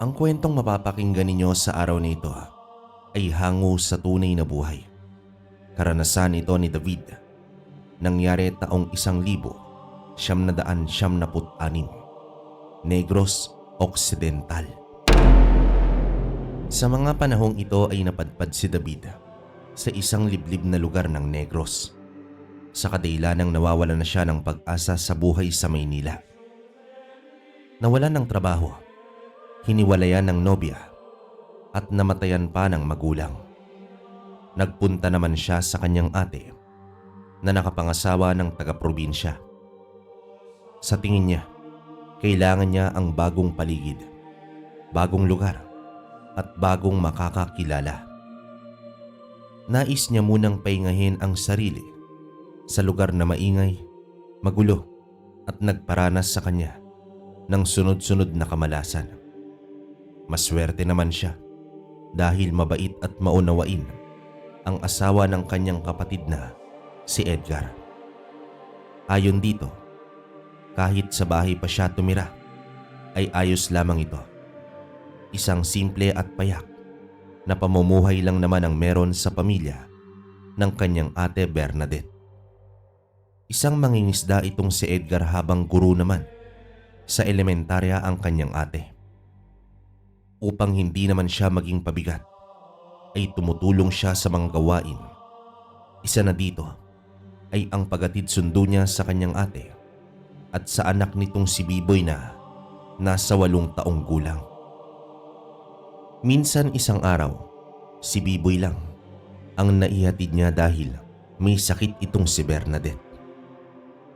Ang kwentong mapapakinggan ninyo sa araw na ito ay hango sa tunay na buhay. Karanasan ito ni David. Nangyari taong 1976, Negros Occidental. Sa mga panahong ito ay napadpad si David sa isang liblib na lugar ng Negros. Sa kadahilanang nawawalan na siya ng pag-asa sa buhay sa Maynila. Nawalan ng trabaho, hiniwalayan ng nobya at namatayan pa ng magulang. Nagpunta naman siya sa kanyang ate na nakapangasawa ng taga-probinsya. Sa tingin niya, kailangan niya ang bagong paligid, bagong lugar at bagong makakakilala. Nais niya munang pahingahin ang sarili sa lugar na maingay, magulo at nagparanas sa kanya ng sunod-sunod na kamalasan. Maswerte naman siya dahil mabait at maunawain ang asawa ng kanyang kapatid na si Edgar. Ayon dito, kahit sa bahay pa siya tumira, ay ayos lamang ito. Isang simple at payak na pamumuhay lang naman ang meron sa pamilya ng kanyang ate Bernadette. Isang mangingisda itong si Edgar habang guro naman sa elementarya ang kanyang ate. Upang hindi naman siya maging pabigat, ay tumutulong siya sa mga gawain. Isa na dito ay ang paghatid sundo niya sa kanyang ate at sa anak nitong si Biboy na nasa 8 taong gulang. Minsan isang araw, si Biboy lang ang naihatid niya dahil may sakit itong si Bernadette.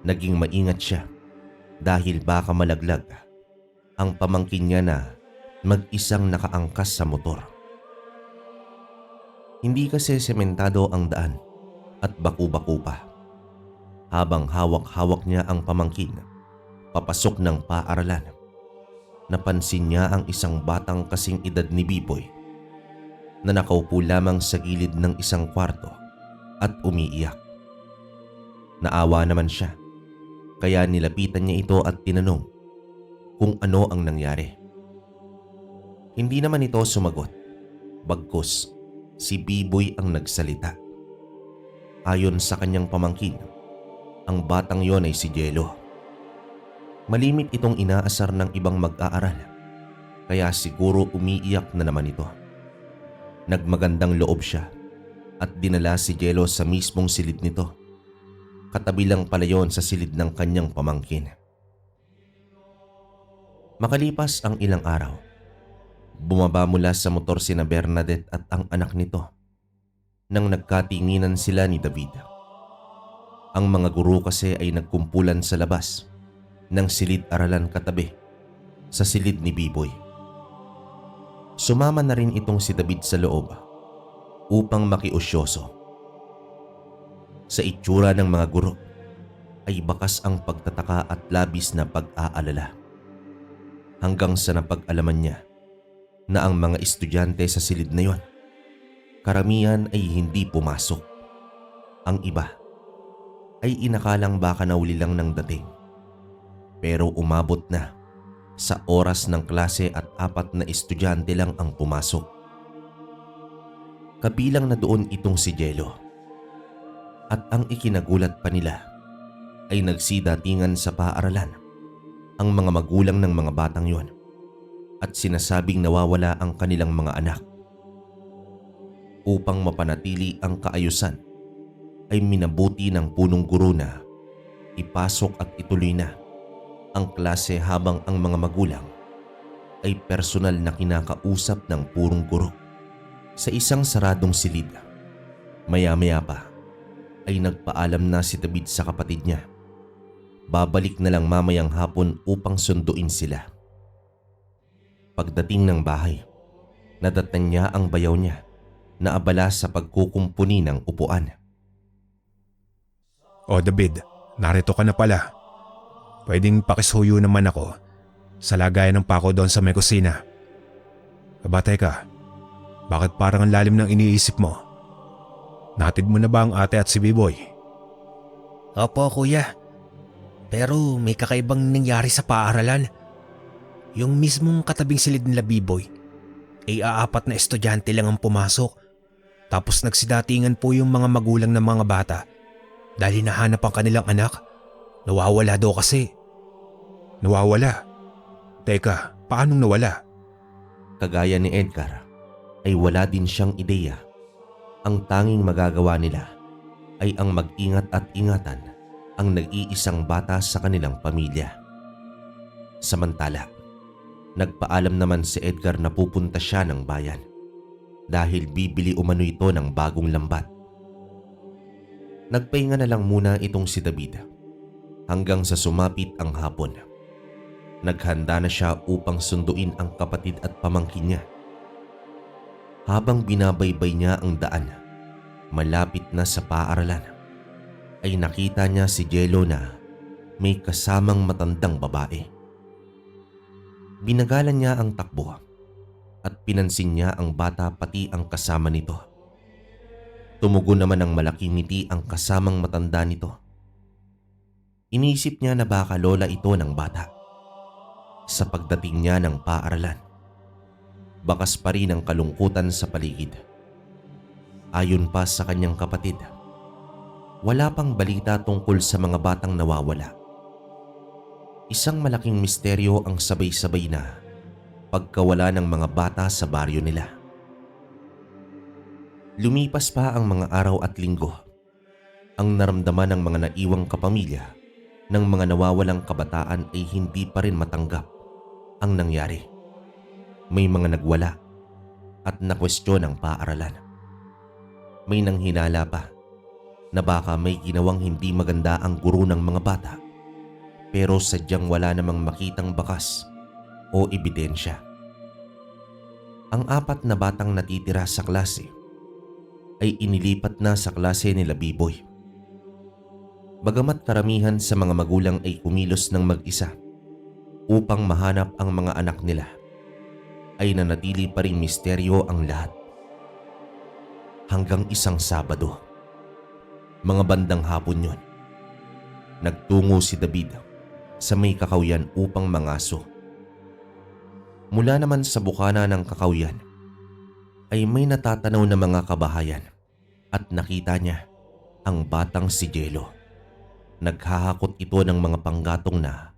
Naging maingat siya dahil baka malaglag ang pamangkin niya na mag-isang nakaangkas sa motor. Hindi kasi sementado ang daan at baku-baku pa. Habang hawak-hawak niya ang pamangkin papasok ng paaralan, napansin niya ang isang batang kasing edad ni Biboy na nakaupo lamang sa gilid ng isang kwarto at umiiyak. Naawa naman siya, kaya nilapitan niya ito at tinanong kung ano ang nangyari. Hindi naman ito sumagot, bagkus si Biboy ang nagsalita. Ayon sa kanyang pamangkin, ang batang yon ay si Jello. Malimit itong inaasar ng ibang mag-aaral, kaya siguro umiiyak na naman ito. Nagmagandang loob siya at dinala si Jello sa mismong silid nito. Katabi lang pala yon sa silid ng kanyang pamangkin. Makalipas ang ilang araw, bumaba mula sa motor sina Bernadette at ang anak nito nang nagkatinginan sila ni David. Ang mga guro kasi ay nagkumpulan sa labas ng silid-aralan katabi sa silid ni Biboy. Sumama na rin itong si David sa loob upang makiusyoso. Sa itsura ng mga guro ay bakas ang pagtataka at labis na pag-aalala. Hanggang sa napag-alaman niya na ang mga estudyante sa silid na yon, karamihan ay hindi pumasok. Ang iba ay inakalang baka nauli lang ng dating. Pero umabot na sa oras ng klase at 4 na estudyante lang ang pumasok. Kabilang na doon itong si Jello. At ang ikinagulat pa nila ay nagsidatingan sa paaralan ang mga magulang ng mga batang yon at sinasabing nawawala ang kanilang mga anak. Upang mapanatili ang kaayusan ay minabuti ng punong guro na ipasok at ituloy na ang klase habang ang mga magulang ay personal na kinakausap ng purong guro sa isang saradong silid. Maya-maya pa ay nagpaalam na si David sa kapatid niya. Babalik na lang mamayang hapon upang sunduin sila. Pagdating ng bahay, nadatan niya ang bayaw niya na abala sa pagkukumpuni ng upuan. O David, narito ka na pala. Pwedeng pakisuyo naman ako sa lagayan ng pako doon sa may kusina. Kabatay ka, bakit parang ang lalim ng iniisip mo? Natid mo na ba ang ate at si Biboy? Opo kuya, pero may kakaibang nangyari sa paaralan. Yung mismong katabing silid nila B-Boy, ay aapat na estudyante lang ang pumasok. Tapos nagsidatingan po yung mga magulang ng mga bata dahil hinahanap ang kanilang anak. Nawawala daw kasi. Nawawala? Teka, paanong nawala? Kagaya ni Edgar ay wala din siyang ideya. Ang tanging magagawa nila ay ang mag-ingat at ingatan ang nag-iisang bata sa kanilang pamilya. Samantala, nagpaalam naman si Edgar na pupunta siya ng bayan dahil bibili umano ito ng bagong lambat. Nagpahinga na lang muna itong si David hanggang sa sumapit ang hapon. Naghanda na siya upang sunduin ang kapatid at pamangkin niya. Habang binabaybay niya ang daan, malapit na sa paaralan, ay nakita niya si Jello na may kasamang matandang babae. Binagalan niya ang takbo at pinansin niya ang bata pati ang kasama nito. Tumugon naman ng malaking ngiti ang kasamang matanda nito. Inisip niya na baka lola ito ng bata. Sa pagdating niya ng paaralan, bakas pa rin ang kalungkutan sa paligid. Ayon pa sa kanyang kapatid, wala pang balita tungkol sa mga batang nawawala. Isang malaking misteryo ang sabay-sabay na pagkawala ng mga bata sa baryo nila. Lumipas pa ang mga araw at linggo. Ang naramdaman ng mga naiwang kapamilya ng mga nawawalang kabataan ay hindi pa rin matanggap ang nangyari. May mga nagwala at nakwestiyon ang paaralan. May nanghinala pa na baka may ginawang hindi maganda ang guro ng mga bata, pero sadyang wala namang makitang bakas o ebidensya. Ang apat na batang natitira sa klase ay inilipat na sa klase nila B-Boy. Bagamat karamihan sa mga magulang ay kumilos ng mag-isa upang mahanap ang mga anak nila, ay nanatili pa ring misteryo ang lahat. Hanggang isang Sabado, mga bandang hapon yun, nagtungo si David sa may kakawyan upang mangaso. Mula naman sa bukana ng kakawyan ay may natatanaw na mga kabahayan at nakita niya ang batang si Jello. Naghahakot ito ng mga panggatong na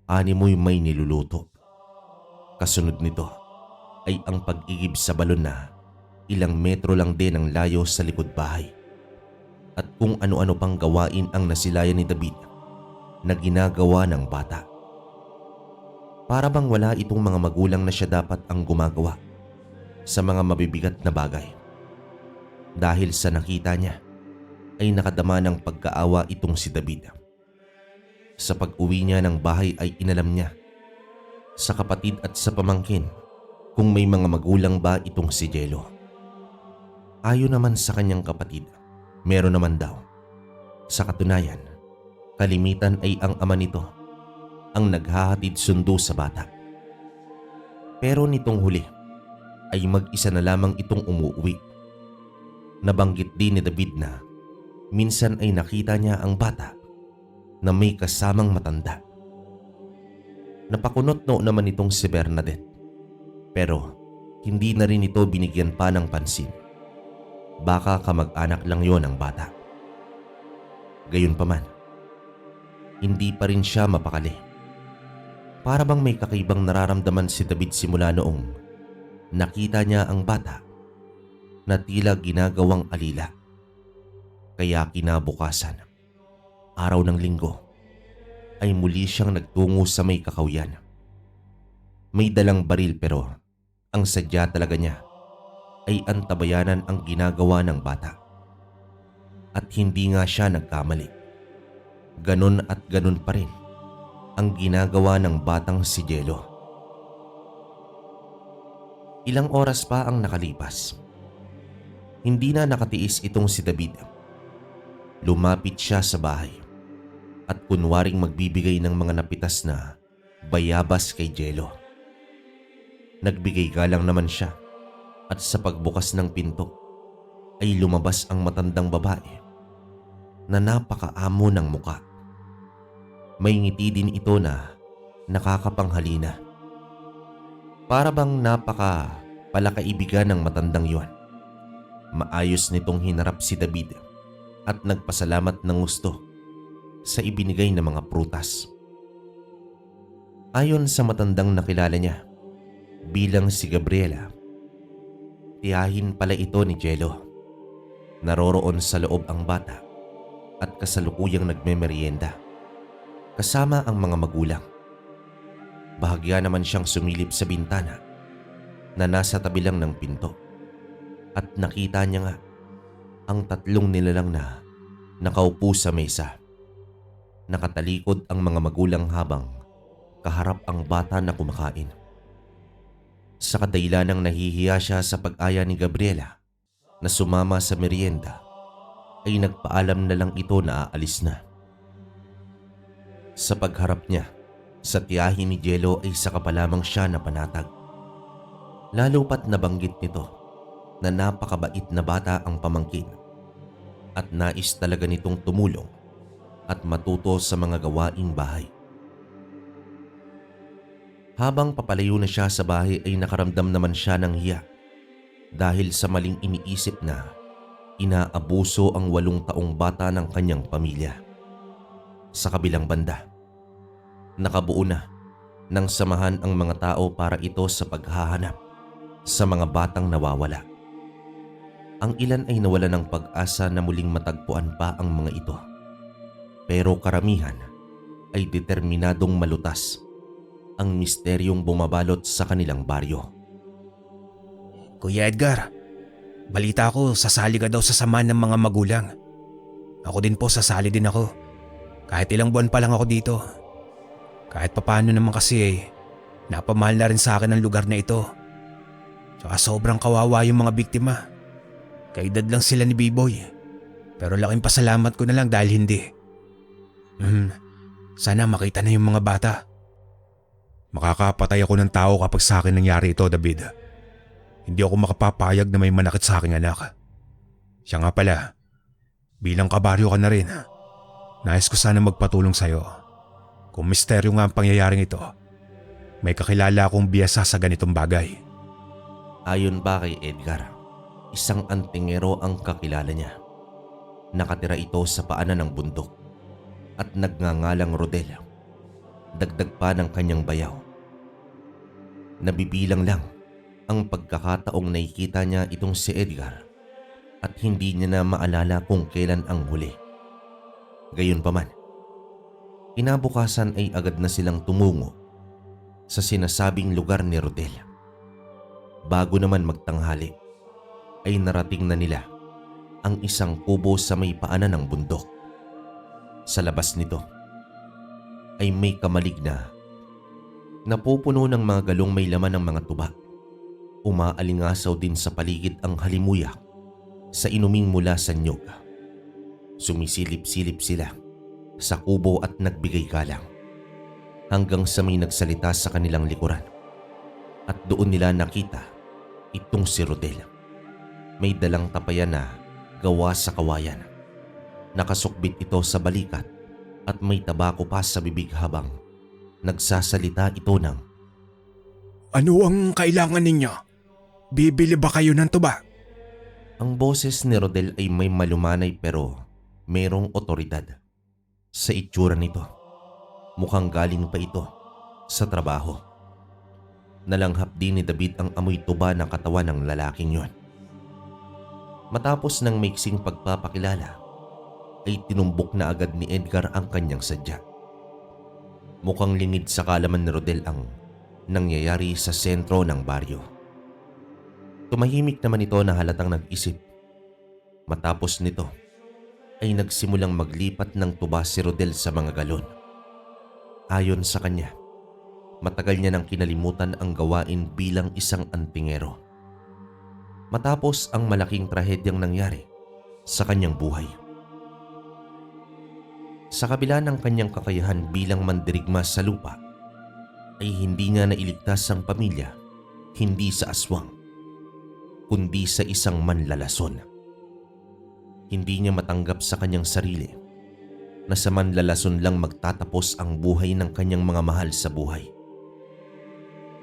animoy may niluluto. Kasunod nito ay ang pag-igib sa balon na ilang metro lang din ang layo sa likod bahay. At kung ano-ano pang gawain ang nasilayan ni David na ginagawa ng bata. Para bang wala itong mga magulang na siya dapat ang gumagawa sa mga mabibigat na bagay. Dahil sa nakita niya ay nakadama ng pagkaawa itong si David. Sa pag-uwi niya ng bahay ay inalam niya sa kapatid at sa pamangkin kung may mga magulang ba itong si Jello. Ayon naman sa kanyang kapatid, meron naman daw. Sa katunayan, kalimitan ay ang ama nito ang naghahatid sundo sa bata. Pero nitong huli ay mag-isa na lamang itong umuwi. Nabanggit din ni David na minsan ay nakita niya ang bata na may kasamang matanda. Napakunot no naman itong si Bernadette, pero hindi na rin ito binigyan pa ng pansin. Baka kamag-anak lang yon ang bata. Gayunpaman, hindi pa rin siya mapakali. Para bang may kakaibang nararamdaman si David simula noong nakita niya ang bata na tila ginagawang alila. Kaya kinabukasan, araw ng linggo, ay muli siyang nagtungo sa may kakawyan. May dalang baril pero ang sadya talaga niya ay antabayanan ang ginagawa ng bata. At hindi nga siya nagkamali. Ganon at ganon pa rin ang ginagawa ng batang si Jello. Ilang oras pa ang nakalipas. Hindi na nakatiis itong si David. Lumapit siya sa bahay at kunwaring magbibigay ng mga napitas na bayabas kay Jello. Nagbigay galang naman siya at sa pagbukas ng pinto ay lumabas ang matandang babae na napakaamo ng muka. May ngiti din ito na nakakapanghalina Para bang napaka palakaibigan ng matandang yon. Maayos nitong hinarap si David at nagpasalamat ng gusto sa ibinigay na mga prutas. Ayon sa matandang nakilala niya bilang si Gabriela, tiyahin pala ito ni Jello. Naroroon sa loob ang bata at kasalukuyang nagmemeryenda kasama ang mga magulang. Bahagya naman siyang sumilip sa bintana na nasa tabi lang ng pinto at nakita niya nga ang tatlong nilalang na nakaupo sa mesa. Nakatalikod ang mga magulang habang kaharap ang bata na kumakain. Sa kadahilanang nahihiya siya sa pag-aya ni Gabriela na sumama sa merienda, ay nagpaalam na lang ito na aalis na. Sa pagharap niya sa tiyahin ni Jello ay saka pa lamang siya na panatag. Lalo pat nabanggit nito na napakabait na bata ang pamangkin at nais talaga nitong tumulong at matuto sa mga gawaing bahay. Habang papalayo na siya sa bahay ay nakaramdam naman siya ng hiya dahil sa maling iniisip na inaabuso ang 8 taong bata ng kanyang pamilya. Sa kabilang banda, nakabuo na ng samahan ang mga tao para ito sa paghahanap sa mga batang nawawala. Ang ilan ay nawala ng pag-asa na muling matagpuan pa ang mga ito. Pero karamihan ay determinadong malutas ang misteryong bumabalot sa kanilang baryo. Kuya Edgar, balita ko sasali ka daw sa samahan ng mga magulang. Ako din po, sasali din ako. Kahit ilang buwan pa lang ako dito. Kahit papaano naman kasi napamahal na rin sa akin ang lugar na ito. Tsaka sobrang kawawa yung mga biktima. Kaedad lang sila ni B-Boy. Pero laking pasalamat ko na lang dahil hindi. Sana makita na yung mga bata. Makakapatay ako ng tao kapag sa akin nangyari ito, David. Hindi ako makapapayag na may manakit sa aking anak. Siya nga pala, bilang kabaryo ka na rin, nais ko sana magpatulong sa'yo. Kung misteryo nga ang pangyayaring ito, may kakilala akong biyasa sa ganitong bagay. Ayon ba kay Edgar, isang antingero ang kakilala niya. Nakatira ito sa paanan ng bundok at nagngangalang Rodel. Dagdag pa ng kanyang bayaw. Nabibilang lang ang pagkakataong nakikita niya itong si Edgar at hindi niya na maalala kung kailan ang huli. Gayunpaman, kinabukasan ay agad na silang tumungo sa sinasabing lugar ni Rodel. Bago naman magtanghali, ay narating na nila ang isang kubo sa may paanan ng bundok. Sa labas nito ay may kamalig na napupuno ng mga galong may laman ng mga tuba. Umaalingasaw din sa paligid ang halimuyak sa inuming mula sa nyog. Sumisilip-silip sila sa kubo at nagbigay galang hanggang sa may nagsalita sa kanilang likuran. At doon nila nakita itong si Rodel. May dalang tapayan na gawa sa kawayan. Nakasukbit ito sa balikat at may tabako pa sa bibig habang nagsasalita ito ng, Ano ang kailangan ninyo? Bibili ba kayo ng tuba? ang boses ni Rodel ay may malumanay pero mayroong otoridad. Sa itsura nito, mukhang galing pa ito sa trabaho. Nalanghap din ni David ang amoy tuba ng katawan ng lalaking yon. Matapos ng maiksing pagpapakilala, ay tinumbok na agad ni Edgar ang kanyang sadya. Mukhang lingid sa kaalaman ni Rodel ang nangyayari sa sentro ng baryo. Tumahimik naman ito na halatang nag-isip. Matapos nito ay nagsimulang maglipat ng tuba si Rodel sa mga galon. Ayon sa kanya, matagal niya nang kinalimutan ang gawain bilang isang antingero. Matapos ang malaking trahedyang nangyari sa kanyang buhay. Sa kabila ng kanyang kakayahan bilang mandirigma sa lupa, ay hindi niya nailigtas ang pamilya, hindi sa aswang, kundi sa isang manlalason. Hindi niya matanggap sa kanyang sarili na sa manlalason lang magtatapos ang buhay ng kanyang mga mahal sa buhay.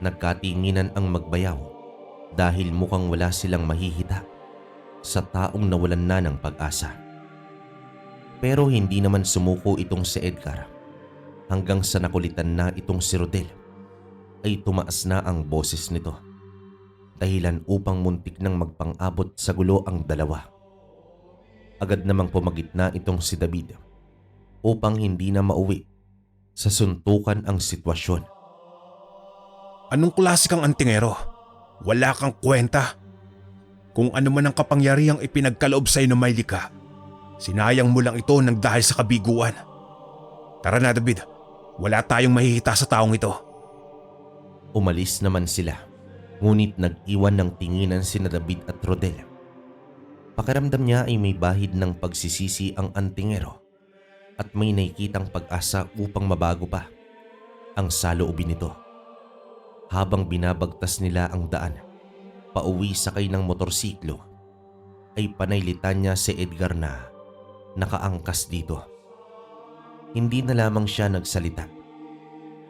Nagkatinginan ang magbayaw dahil mukhang wala silang mahihita sa taong nawalan na ng pag-asa. Pero hindi naman sumuko itong si Edgar hanggang sa nakulitan na itong si Rodel ay tumaas na ang boses nito. Dahilan upang muntik nang magpang-abot sa gulo ang dalawa. Agad namang pumagitna itong si David upang hindi na mauwi sa suntukan ang sitwasyon. Anong klase kang antingero? Wala kang kwenta. Kung ano man ang kapangyarihang ipinagkaloob sa'yo ng may likha, sinayang mo lang ito nang dahil sa kabiguan. Tara na David, wala tayong mahihita sa taong ito. Umalis naman sila, ngunit nag-iwan ng tinginan sina David at Rodel. Pakiramdam niya ay may bahid ng pagsisisi ang antingero at may nakikitang pag-asa upang mabago pa ang saloobin nito. Habang binabagtas nila ang daan, pauwi sakay ng motorsiklo, ay panailitan niya si Edgar na nakaangkas dito. Hindi na lamang siya nagsalita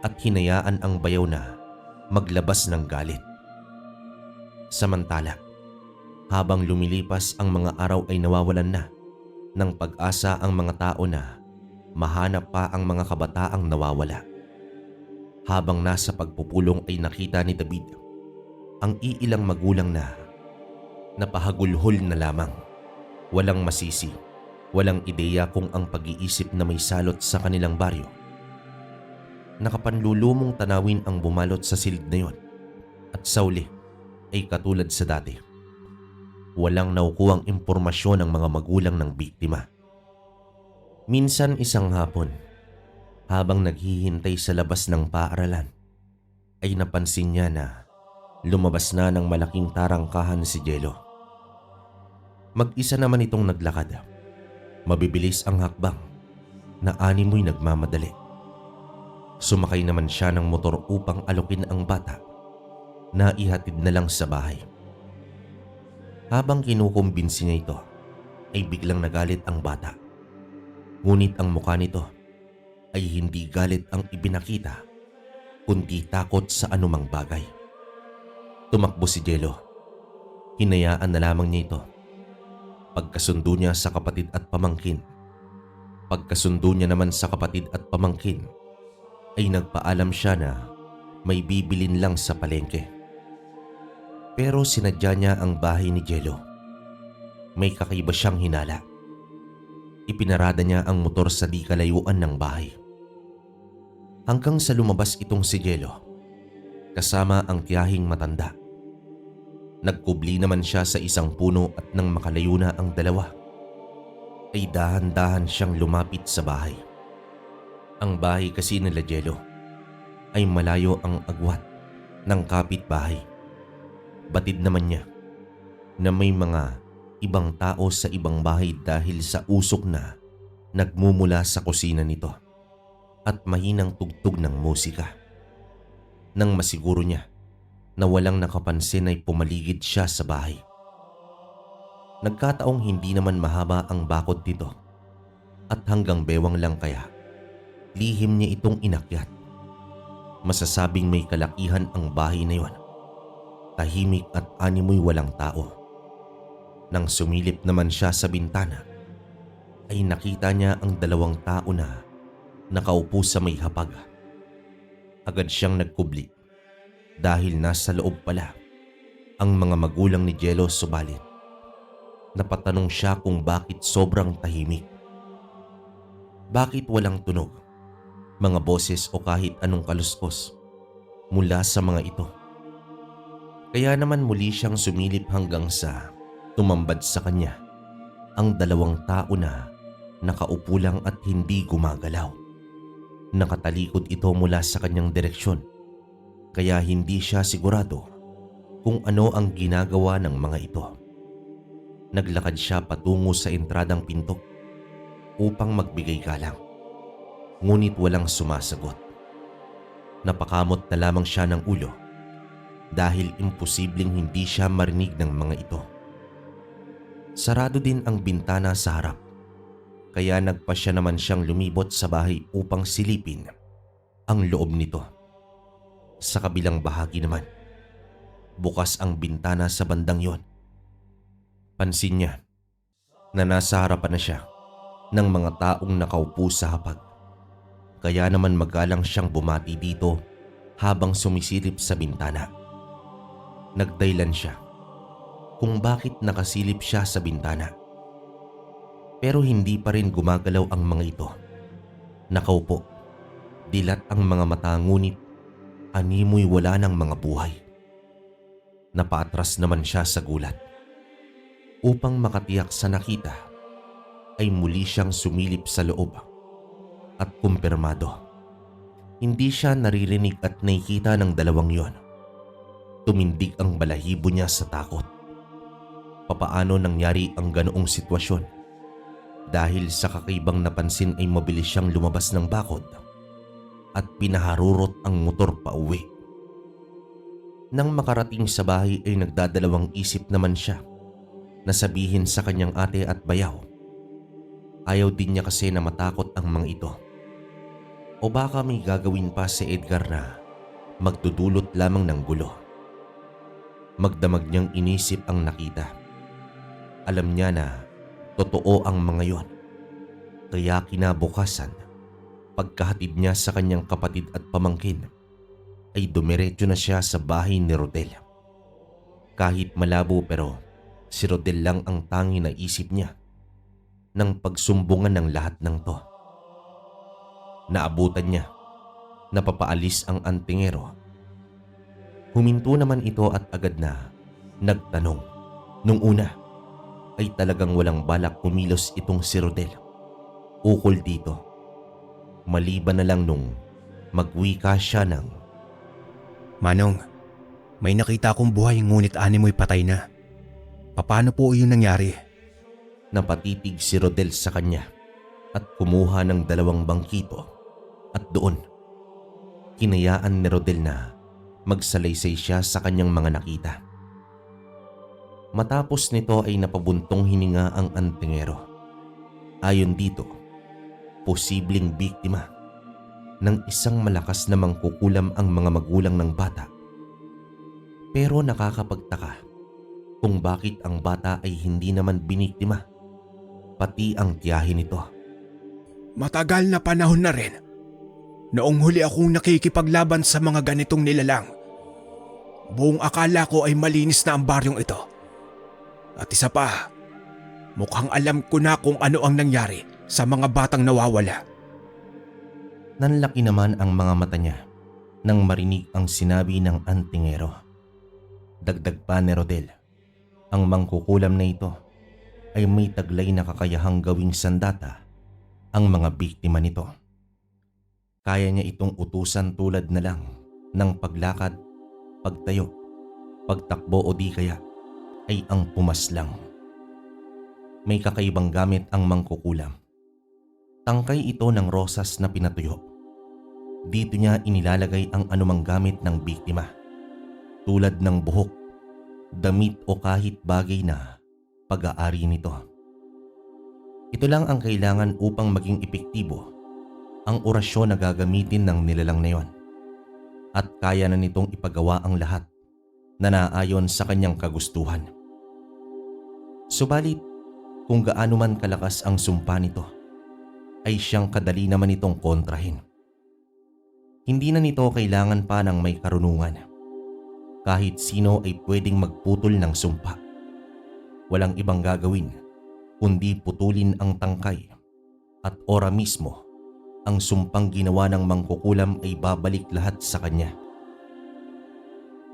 at hinayaan ang bayaw na maglabas ng galit. Samantala, habang lumilipas ang mga araw ay nawawalan na ng pag-asa ang mga tao na mahanap pa ang mga kabataang nawawala. Habang nasa pagpupulong ay nakita ni David ang iilang magulang na napahagulhol na lamang. Walang masisi, walang ideya kung ang pag-iisip na may salot sa kanilang baryo. Nakapanlulumong tanawin ang bumalot sa silid na yon at sa uli ay katulad sa dati. Walang naukuhang impormasyon ang mga magulang ng biktima. Minsan isang hapon, habang naghihintay sa labas ng paaralan, ay napansin niya na lumabas na ng malaking tarangkahan si Jello. Mag-isa naman itong naglakad. Mabibilis ang hakbang na animoy nagmamadali. Sumakay naman siya ng motor upang alukin ang bata na ihatid na lang sa bahay. Habang kinukumbinsi niya ito, ay biglang nagalit ang bata. Ngunit ang mukha nito ay hindi galit ang ibinakita, kundi takot sa anumang bagay. Tumakbo si Jello. Hinayaan na lamang niya ito. Pagkasundo niya sa kapatid at pamangkin. Pagkasundo niya naman sa kapatid at pamangkin, ay nagpaalam siya na may bibilin lang sa palengke. Pero sinadya niya ang bahay ni Jello. May kakaiba siyang hinala. Ipinarada niya ang motor sa di kalayuan ng bahay. Hanggang sa lumabas itong si Jello, kasama ang tiyahing matanda. Nagkubli naman siya sa isang puno at nang makalayo na ang dalawa, ay dahan-dahan siyang lumapit sa bahay. Ang bahay kasi nila Jello ay malayo ang agwat ng kapitbahay. Batid naman niya na may mga ibang tao sa ibang bahay dahil sa usok na nagmumula sa kusina nito at mahinang tugtog ng musika. Nang masiguro niya na walang nakapansin ay pumaligid siya sa bahay. Nagkataong hindi naman mahaba ang bakod nito at hanggang bewang lang kaya lihim niya itong inakyat. Masasabing may kalakihan ang bahay na yon. Tahimik at animoy walang tao. Nang sumilip naman siya sa bintana, ay nakita niya ang dalawang tao na nakaupo sa may hapag. Agad siyang nagkubli dahil nasa loob pala ang mga magulang ni Jello, subalit napatanong siya kung bakit sobrang tahimik. Bakit walang tunog, mga boses o kahit anong kaluskos mula sa mga ito? Kaya naman muli siyang sumilip hanggang sa tumambad sa kanya ang dalawang tao na nakaupo lang at hindi gumagalaw. Nakatalikod ito mula sa kanyang direksyon, kaya hindi siya sigurado kung ano ang ginagawa ng mga ito. Naglakad siya patungo sa entradang pinto upang magbigay galang, ngunit walang sumasagot. Napakamot na lamang siya ng ulo dahil imposibleng hindi siya marinig ng mga ito. Sarado din ang bintana sa harap, kaya nagpasya naman siyang lumibot sa bahay upang silipin ang loob nito. Sa kabilang bahagi naman, bukas ang bintana sa bandang yon. Pansin niya na nasa harapan na siya ng mga taong nakaupo sa hapag. Kaya naman magalang siyang bumati dito habang sumisilip sa bintana. Nagdahilan siya kung bakit nakasilip siya sa bintana. Pero hindi pa rin gumagalaw ang mga ito. Nakaupo, dilat ang mga mata ngunit animoy wala ng mga buhay. Napaatras naman siya sa gulat. Upang makatiyak sa nakita, ay muli siyang sumilip sa loob at kumpirmado. Hindi siya naririnig at nakikita ng dalawang yon. Tumindig ang balahibo niya sa takot. Papaano nangyari ang ganoong sitwasyon? Dahil sa kakaibang napansin ay mabilis siyang lumabas ng bakod at pinaharurot ang motor pauwi. Nang makarating sa bahay ay nagdadalawang isip naman siya na sabihin sa kanyang ate at bayaw. Ayaw din niya kasi na matakot ang mga ito. O baka may gagawin pa si Edgar na magdudulot lamang ng gulo. Magdamag niyang inisip ang nakita. Alam niya na totoo ang mga yon. Kaya kinabukasan, pagkahatid niya sa kanyang kapatid at pamangkin, ay dumiretso na siya sa bahay ni Rodel. Kahit malabo pero si Rodel lang ang tangi na isip niya nang pagsumbungan ng lahat ng to. Naabutan niya na papaalis ang antingero. Huminto naman ito at agad na nagtanong. Nung una ay talagang walang balak kumilos itong si Rodel ukol dito. Maliban na lang nung magwika siya ng, Manong, may nakita akong buhay ngunit animoy patay na. Paano po iyon nangyari? Napatitig si Rodel sa kanya at kumuha ng 2 bangkito at doon hinayaan ni Rodel na magsalaysay siya sa kanyang mga nakita. Matapos nito ay napabuntong hininga ang antingero. Ayon dito, posibleng biktima ng isang malakas na mangkukulam ang mga magulang ng bata. Pero nakakapagtaka kung bakit ang bata ay hindi naman biniktima, pati ang tiyahin nito. Matagal na panahon na rin. Noong huli akong nakikipaglaban sa mga ganitong nilalang, buong akala ko ay malinis na ang baryong ito. At isa pa, mukhang alam ko na kung ano ang nangyari sa mga batang nawawala. Nanlaki naman ang mga mata niya nang marinig ang sinabi ng antingero. Dagdag pa ni Rodel, ang mangkukulam na ito ay may taglay na kakayahang gawing sandata ang mga biktima nito. Kaya niya itong utusan tulad na lang ng paglakad, pagtayo, pagtakbo o di kaya ay ang pumaslang. May kakaibang gamit ang mangkukulam. Tangkay ito ng rosas na pinatuyo. Dito niya inilalagay ang anumang gamit ng biktima, tulad ng buhok, damit o kahit bagay na pag-aari nito. Ito lang ang kailangan upang maging epektibo ang orasyon na gagamitin ng nilalang na yon. At kaya na nitong ipagawa ang lahat na naayon sa kanyang kagustuhan. Subalit, kung gaano man kalakas ang sumpa nito, ay siyang kadali naman itong kontrahin. Hindi na nito kailangan pa ng may karunungan. Kahit sino ay pwedeng magputol ng sumpa. Walang ibang gagawin kundi putulin ang tangkay at ora mismo ang sumpang ginawa ng mangkukulam ay babalik lahat sa kanya.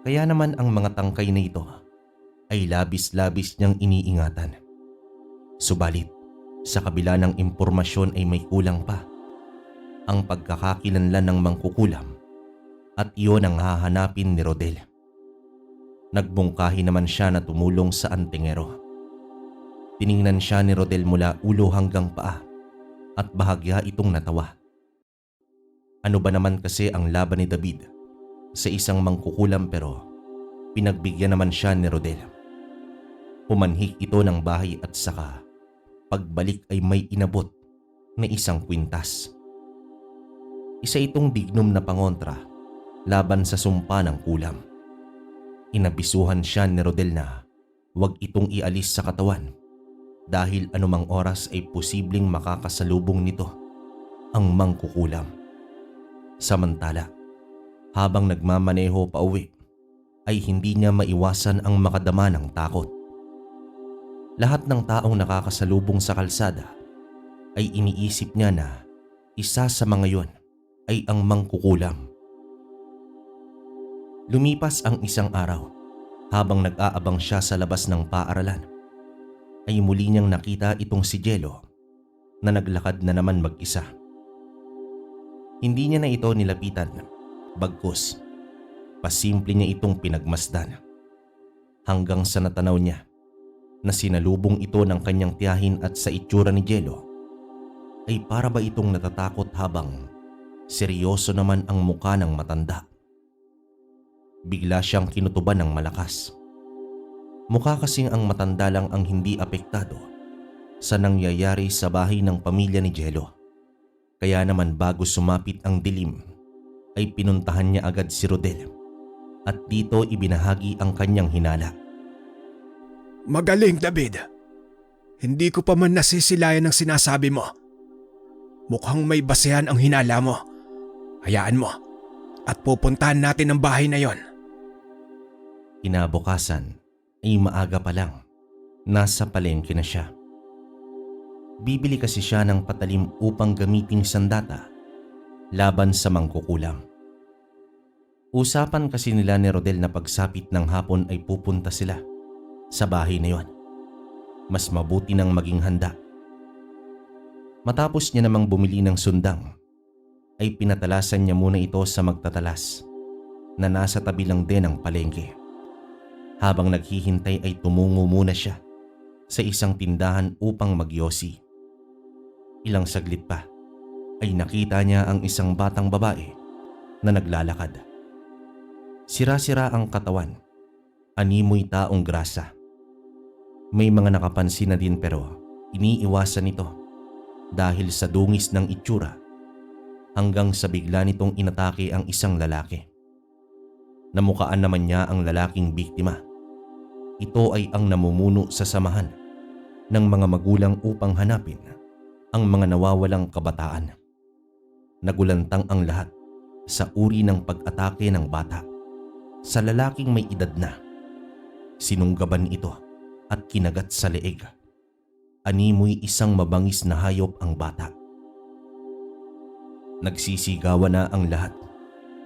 Kaya naman ang mga tangkay na ito ay labis-labis niyang iniingatan. Subalit, sa kabila ng impormasyon ay may kulang pa. Ang pagkakakilanlan ng mangkukulam at iyon ang hahanapin ni Rodel. Nagbungkahi naman siya na tumulong sa antingero. Tiningnan siya ni Rodel mula ulo hanggang paa at bahagya itong natawa. Ano ba naman kasi ang laban ni David sa isang mangkukulam pero pinagbigyan naman siya ni Rodel. Pumanhik ito ng bahay at saka pagbalik ay may inabot na 1 kwintas. Isa itong dignum na pangontra laban sa sumpa ng kulam. Inabisuhan siya ni Rodel na huwag itong ialis sa katawan dahil anumang oras ay posibleng makakasalubong nito ang mangkukulam. Samantala, habang nagmamaneho pauwi ay hindi niya maiwasan ang makadama ng takot. Lahat ng taong nakakasalubong sa kalsada ay iniisip niya na isa sa mga yon ay ang mangkukulam. Lumipas ang isang araw, habang nag-aabang siya sa labas ng paaralan, ay muli niyang nakita itong si Jello na naglakad na naman mag-isa. Hindi niya na ito nilapitan, bagkus pasimple niya itong pinagmasdan hanggang sa natanaw niya na sinalubong ito ng kanyang tiyahin at sa itsura ni Jello ay para ba itong natatakot habang seryoso naman ang muka ng matanda. Bigla siyang kinutuban ng malakas. Mukha kasing ang matanda lang ang hindi apektado sa nangyayari sa bahay ng pamilya ni Jello. Kaya naman bago sumapit ang dilim ay pinuntahan niya agad si Rodel at dito ibinahagi ang kanyang hinala. Magaling, David. Hindi ko pa man nasisilayan ang sinasabi mo. Mukhang may basehan ang hinala mo. Hayaan mo at pupuntahan natin ang bahay na yon. Kinabukasan ay maaga pa lang, nasa palengke na siya. Bibili kasi siya ng patalim upang gamiting sandata laban sa mangkukulam. Usapan kasi nila ni Rodel na pagsapit ng hapon ay pupunta sila sa bahay na yon. Mas mabuti nang maging handa. Matapos niya namang bumili ng sundang, ay pinatalasan niya muna ito sa magtatalas na nasa tabi lang din ng palengke. Habang naghihintay ay tumungo muna siya sa isang tindahan upang magyosi. Ilang saglit pa ay nakita niya ang isang batang babae na naglalakad. Sira-sira ang katawan, animoy taong grasa. May mga nakapansin na din pero iniiwasan ito dahil sa dungis ng itsura hanggang sa bigla nitong inatake ang isang lalaki. Namukaan naman niya ang lalaking biktima. Ito ay ang namumuno sa samahan ng mga magulang upang hanapin ang mga nawawalang kabataan. Nagulantang ang lahat sa uri ng pag-atake ng bata sa lalaking may edad na. Sinunggaban ito at kinagat sa leeg. Animoy isang mabangis na hayop ang bata. Nagsisigawan na ang lahat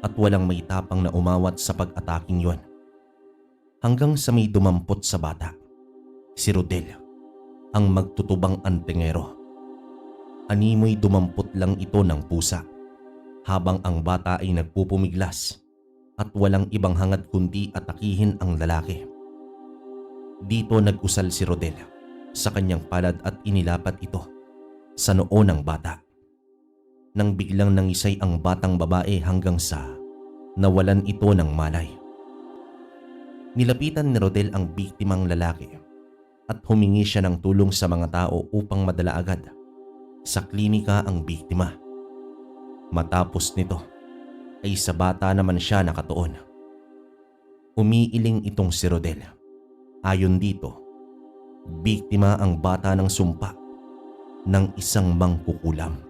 at walang may tapang na umawat sa pag-ataking yon. Hanggang sa may dumampot sa bata, si Rodel, ang magtutubang antingero. Animoy dumampot lang ito ng pusa habang ang bata ay nagpupumiglas at walang ibang hangad kundi atakihin ang lalaki. Dito nag-usal si Rodel sa kanyang palad at inilapat ito sa noo ng bata. Nang biglang nangisay ang batang babae hanggang sa nawalan ito ng malay. Nilapitan ni Rodel ang biktimang lalaki at humingi siya ng tulong sa mga tao upang madala agad sa klinika ang biktima. Matapos nito ay sa bata naman siya nakatuon. Umiiling itong si Rodel. Ayon dito, biktima ang bata ng sumpa ng isang mangkukulam.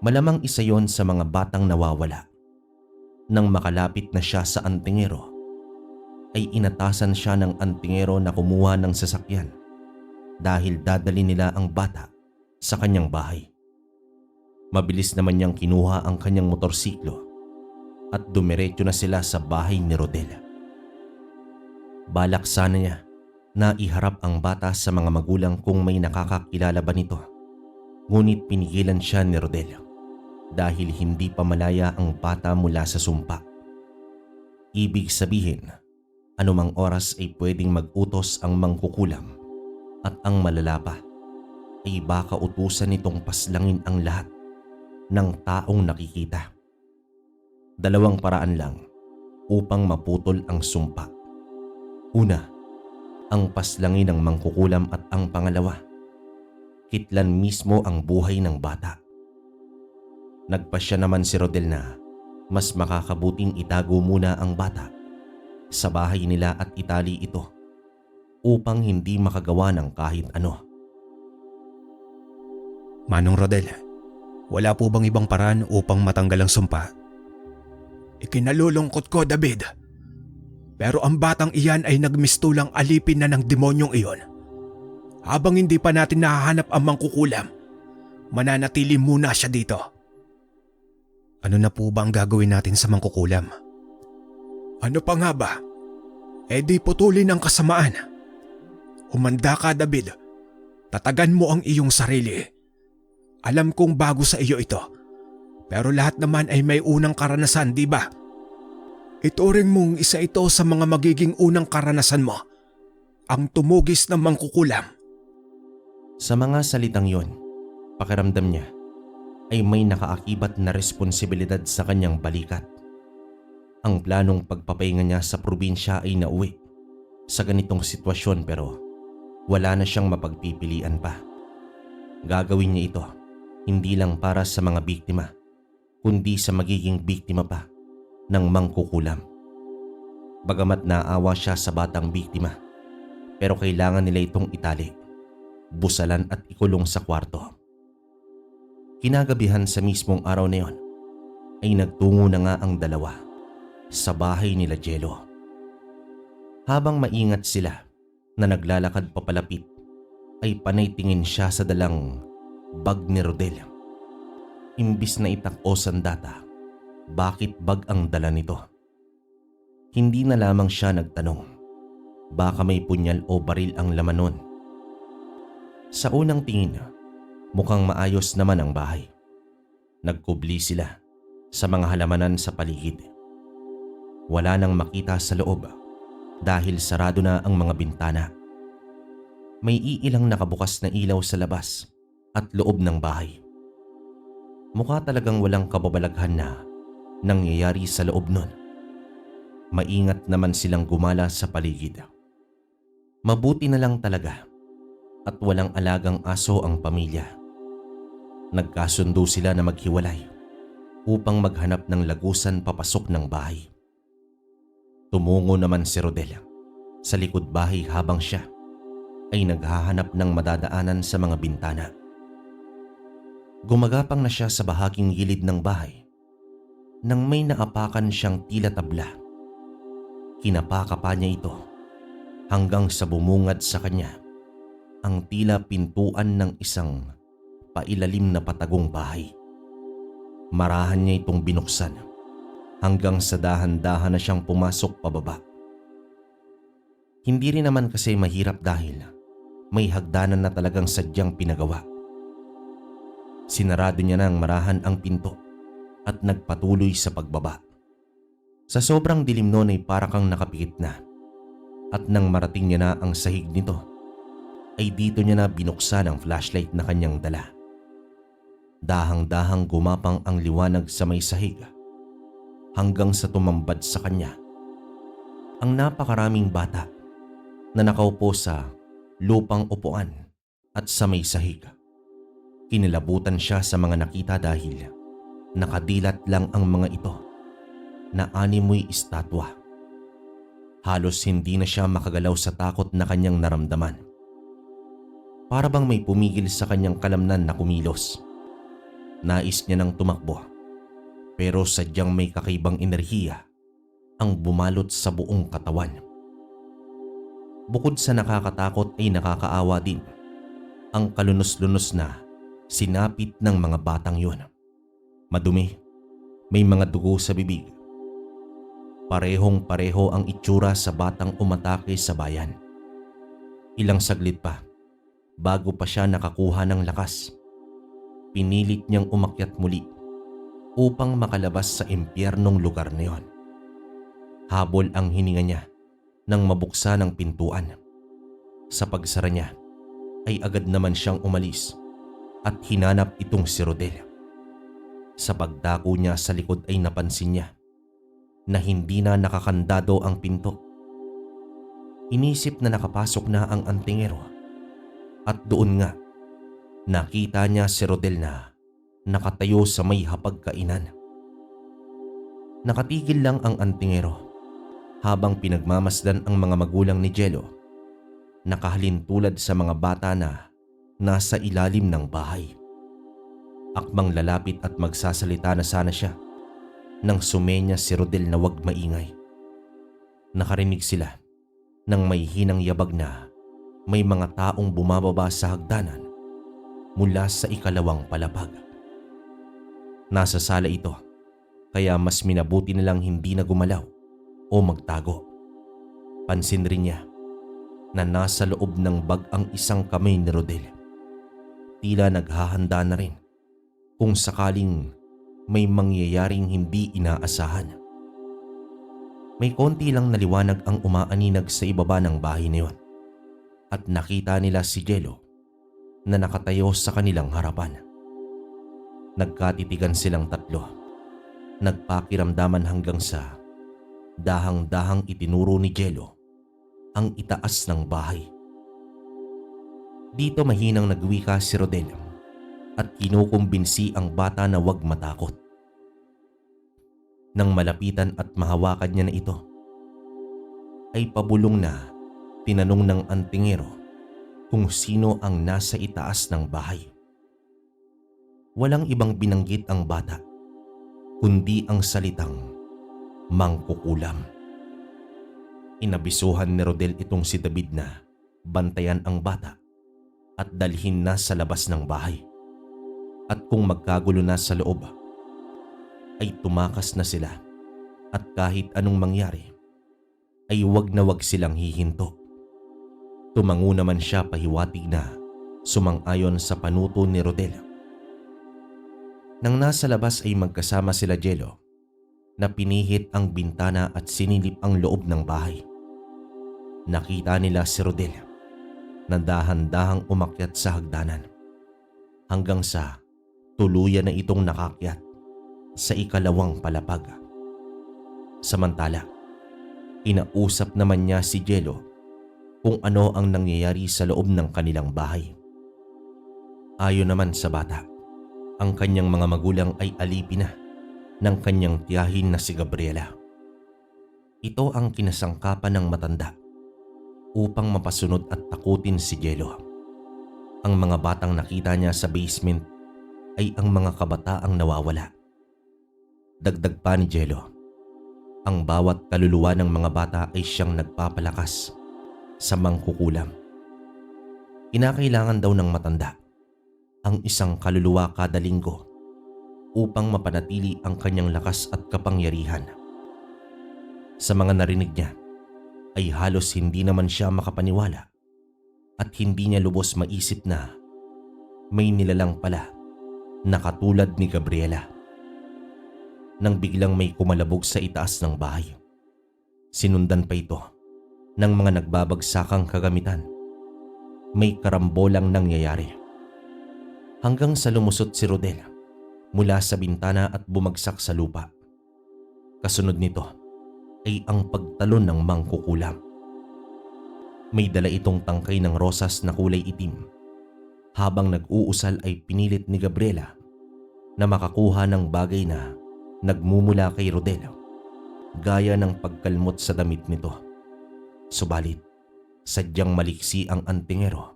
Malamang isa yon sa mga batang nawawala. Nang makalapit na siya sa antingero, ay inatasan siya ng antingero na kumuha ng sasakyan dahil dadali nila ang bata sa kanyang bahay. Mabilis naman niyang kinuha ang kanyang motorsiklo at dumiretso na sila sa bahay ni Rodel. Balak sana niya na iharap ang bata sa mga magulang kung may nakakakilala ba nito. Ngunit pinigilan siya ni Rodel dahil hindi pa malaya ang bata mula sa sumpa. Ibig sabihin, anumang oras ay pwedeng mag-utos ang mangkukulam at ang malalapa ay baka utusan nitong paslangin ang lahat ng taong nakikita. Dalawang paraan lang upang maputol ang sumpa. Una, ang paslangin ng mangkukulam at ang pangalawa, kitlan mismo ang buhay ng bata. Nagpasya naman si Rodel na mas makakabuting itago muna ang bata sa bahay nila at itali ito upang hindi makagawa ng kahit ano. Manong Rodel, wala po bang ibang paraan upang matanggal ang sumpa? Ikinalulungkot ko, David. Pero ang batang iyan ay nagmistulang alipin na ng demonyong iyon. Habang hindi pa natin nahahanap ang mangkukulam, mananatili muna siya dito. Ano na po ba ang gagawin natin sa mangkukulam? Ano pa nga ba? Di putulin ang kasamaan. Humanda ka, David. Tatagan mo ang iyong sarili. Alam kong bago sa iyo ito. Pero lahat naman ay may unang karanasan, di ba? Ituring mong isa ito sa mga magiging unang karanasan mo. Ang tumugis ng mangkukulam. Sa mga salitang yon, pakiramdam niya ay may nakaakibat na responsibilidad sa kanyang balikat. Ang planong pagpapahinga niya sa probinsya ay nauwi sa ganitong sitwasyon pero wala na siyang mapagpipilian pa. Gagawin niya ito hindi lang para sa mga biktima, kundi sa magiging biktima pa ng mangkukulam. Bagamat naawa siya sa batang biktima, pero kailangan nila itong itali, busalan at ikulong sa kwarto. Kinagabihan sa mismong araw na yon, ay nagtungo na nga ang dalawa sa bahay nila Jello. Habang maingat sila na naglalakad papalapit, ay panay tingin siya sa dalang bag ni Rodel. Imbis na itak-o sandata, bakit bag ang dala nito? Hindi na lamang siya nagtanong, baka may punyal o baril ang laman nun. Sa unang tingin, mukhang maayos naman ang bahay. Nagkubli sila sa mga halamanan sa paligid. Wala nang makita sa loob dahil sarado na ang mga bintana. May iilang nakabukas na ilaw sa labas at loob ng bahay. Mukha talagang walang kababalaghan na nangyayari sa loob nun. Maingat naman silang gumala sa paligid. Mabuti na lang talaga at walang alagang aso ang pamilya. Nagkasundo sila na maghiwalay upang maghanap ng lagusan papasok ng bahay. Tumungo naman si Rodel sa likod bahay habang siya ay naghahanap ng madadaanan sa mga bintana. Gumagapang na siya sa bahaging gilid ng bahay nang may naapakan siyang tila tabla. Kinapaka pa niya ito hanggang sa bumungad sa kanya ang tila pintuan ng isang pailalim na patagong bahay. Marahan niya itong binuksan hanggang sa dahan-dahan na siyang pumasok pababa. Hindi rin naman kasi mahirap dahil may hagdanan na talagang sadyang pinagawa. Sinarado niya nang marahan ang pinto at nagpatuloy sa pagbaba. Sa sobrang dilim noon ay para kang nakapikit na at nang marating niya na ang sahig nito ay dito niya na binuksan ang flashlight na kanyang dala. Dahang-dahang gumapang ang liwanag sa may sahig hanggang sa tumambad sa kanya ang napakaraming bata na nakaupo sa lupang upuan at sa may sahig. Kinilabutan siya sa mga nakita dahil nakadilat lang ang mga ito na animoy estatwa. Halos hindi na siya makagalaw sa takot na kanyang naramdaman. Para bang may pumigil sa kanyang kalamnan na kumilos. Nais niya nang tumakbo, pero sadyang may kakaibang enerhiya ang bumalot sa buong katawan. Bukod sa nakakatakot ay nakakaawa din ang kalunos-lunos na sinapit ng mga batang yun. Madumi, may mga dugo sa bibig. Parehong-pareho ang itsura sa batang umatake sa bayan. Ilang saglit pa, bago pa siya nakakuha ng lakas, pinilit niyang umakyat muli upang makalabas sa impyernong lugar na yon. Habol ang hininga niya nang mabuksan ang pintuan. Sa pagsara niya ay agad naman siyang umalis at hinanap itong si Rodel. Sa pagdako niya sa likod ay napansin niya na hindi na nakakandado ang pinto. Inisip na nakapasok na ang antingero at doon nga nakita niya si Rodel na nakatayo sa may hapagkainan. Nakatigil lang ang antingero habang pinagmamasdan ang mga magulang ni Jello, nakahalin tulad sa mga bata na nasa ilalim ng bahay. Akmang lalapit at magsasalita na sana siya nang sumenya si Rodel na wag maingay. Nakarinig sila ng may hinang yabag na may mga taong bumababa sa hagdanan mula sa ikalawang palapag. Nasa sala ito, kaya mas minabuti nilang hindi na gumalaw o magtago. Pansin rin niya na nasa loob ng bag ang isang kamay ni Rodel. Tila naghahanda na rin kung sakaling may mangyayaring hindi inaasahan. May konti lang naliwanag ang umaaninag sa ibaba ng bahay na yun at nakita nila si Jello na nakatayo sa kanilang harapan. Nagkatitigan silang tatlo. Nagpakiramdaman hanggang sa dahang-dahang itinuro ni Jello ang itaas ng bahay. Dito mahinang nagwika si Rodel at kinukumbinsi ang bata na wag matakot. Nang malapitan at mahawakan niya na ito, ay pabulong na tinanong ng antingero kung sino ang nasa itaas ng bahay. Walang ibang binanggit ang bata kundi ang salitang mangkukulam. Inabisuhan ni Rodel itong si David na bantayan ang bata at dalhin na sa labas ng bahay. At kung magkagulo na sa loob, ay tumakas na sila at kahit anong mangyari ay wag na wag silang hihinto. Tumango naman siya pahiwatig na sumang-ayon sa panuto ni Rodel. Nang nasa labas ay magkasama sila Jello na pinihit ang bintana at sinilip ang loob ng bahay. Nakita nila si Rodel na dahan-dahang umakyat sa hagdanan hanggang sa tuluyan na itong nakakyat sa ikalawang palapag. Samantala, inausap naman niya si Jello kung ano ang nangyayari sa loob ng kanilang bahay. Ayon naman sa bata, ang kanyang mga magulang ay alipin na ng kanyang tiyahin na si Gabriela. Ito ang kinasangkapan ng matanda upang mapasunod at takutin si Jello. Ang mga batang nakita niya sa basement ay ang mga kabataang nawawala. Dagdag pa ni Jello, ang bawat kaluluwa ng mga bata ay siyang nagpapalakas sa mangkukulam. Kinakailangan daw ng matanda ang isang kaluluwa kada linggo upang mapanatili ang kanyang lakas at kapangyarihan. Sa mga narinig niya ay halos hindi naman siya makapaniwala at hindi niya lubos maisip na may nilalang pala na katulad ni Gabriela. Nang biglang may kumalabog sa itaas ng bahay, sinundan pa ito ng mga nagbabagsakang kagamitan. May karambolang nangyayari hanggang sa lumusot si Rodel mula sa bintana at bumagsak sa lupa. Kasunod nito ay ang pagtalon ng mangkukulam. May dala itong tangkay ng rosas na kulay itim. Habang nag-uusal ay pinilit ni Gabriela na makakuha ng bagay na nagmumula kay Rodel, gaya ng pagkalmot sa damit nito. Subalit, sadyang maliksi ang antingero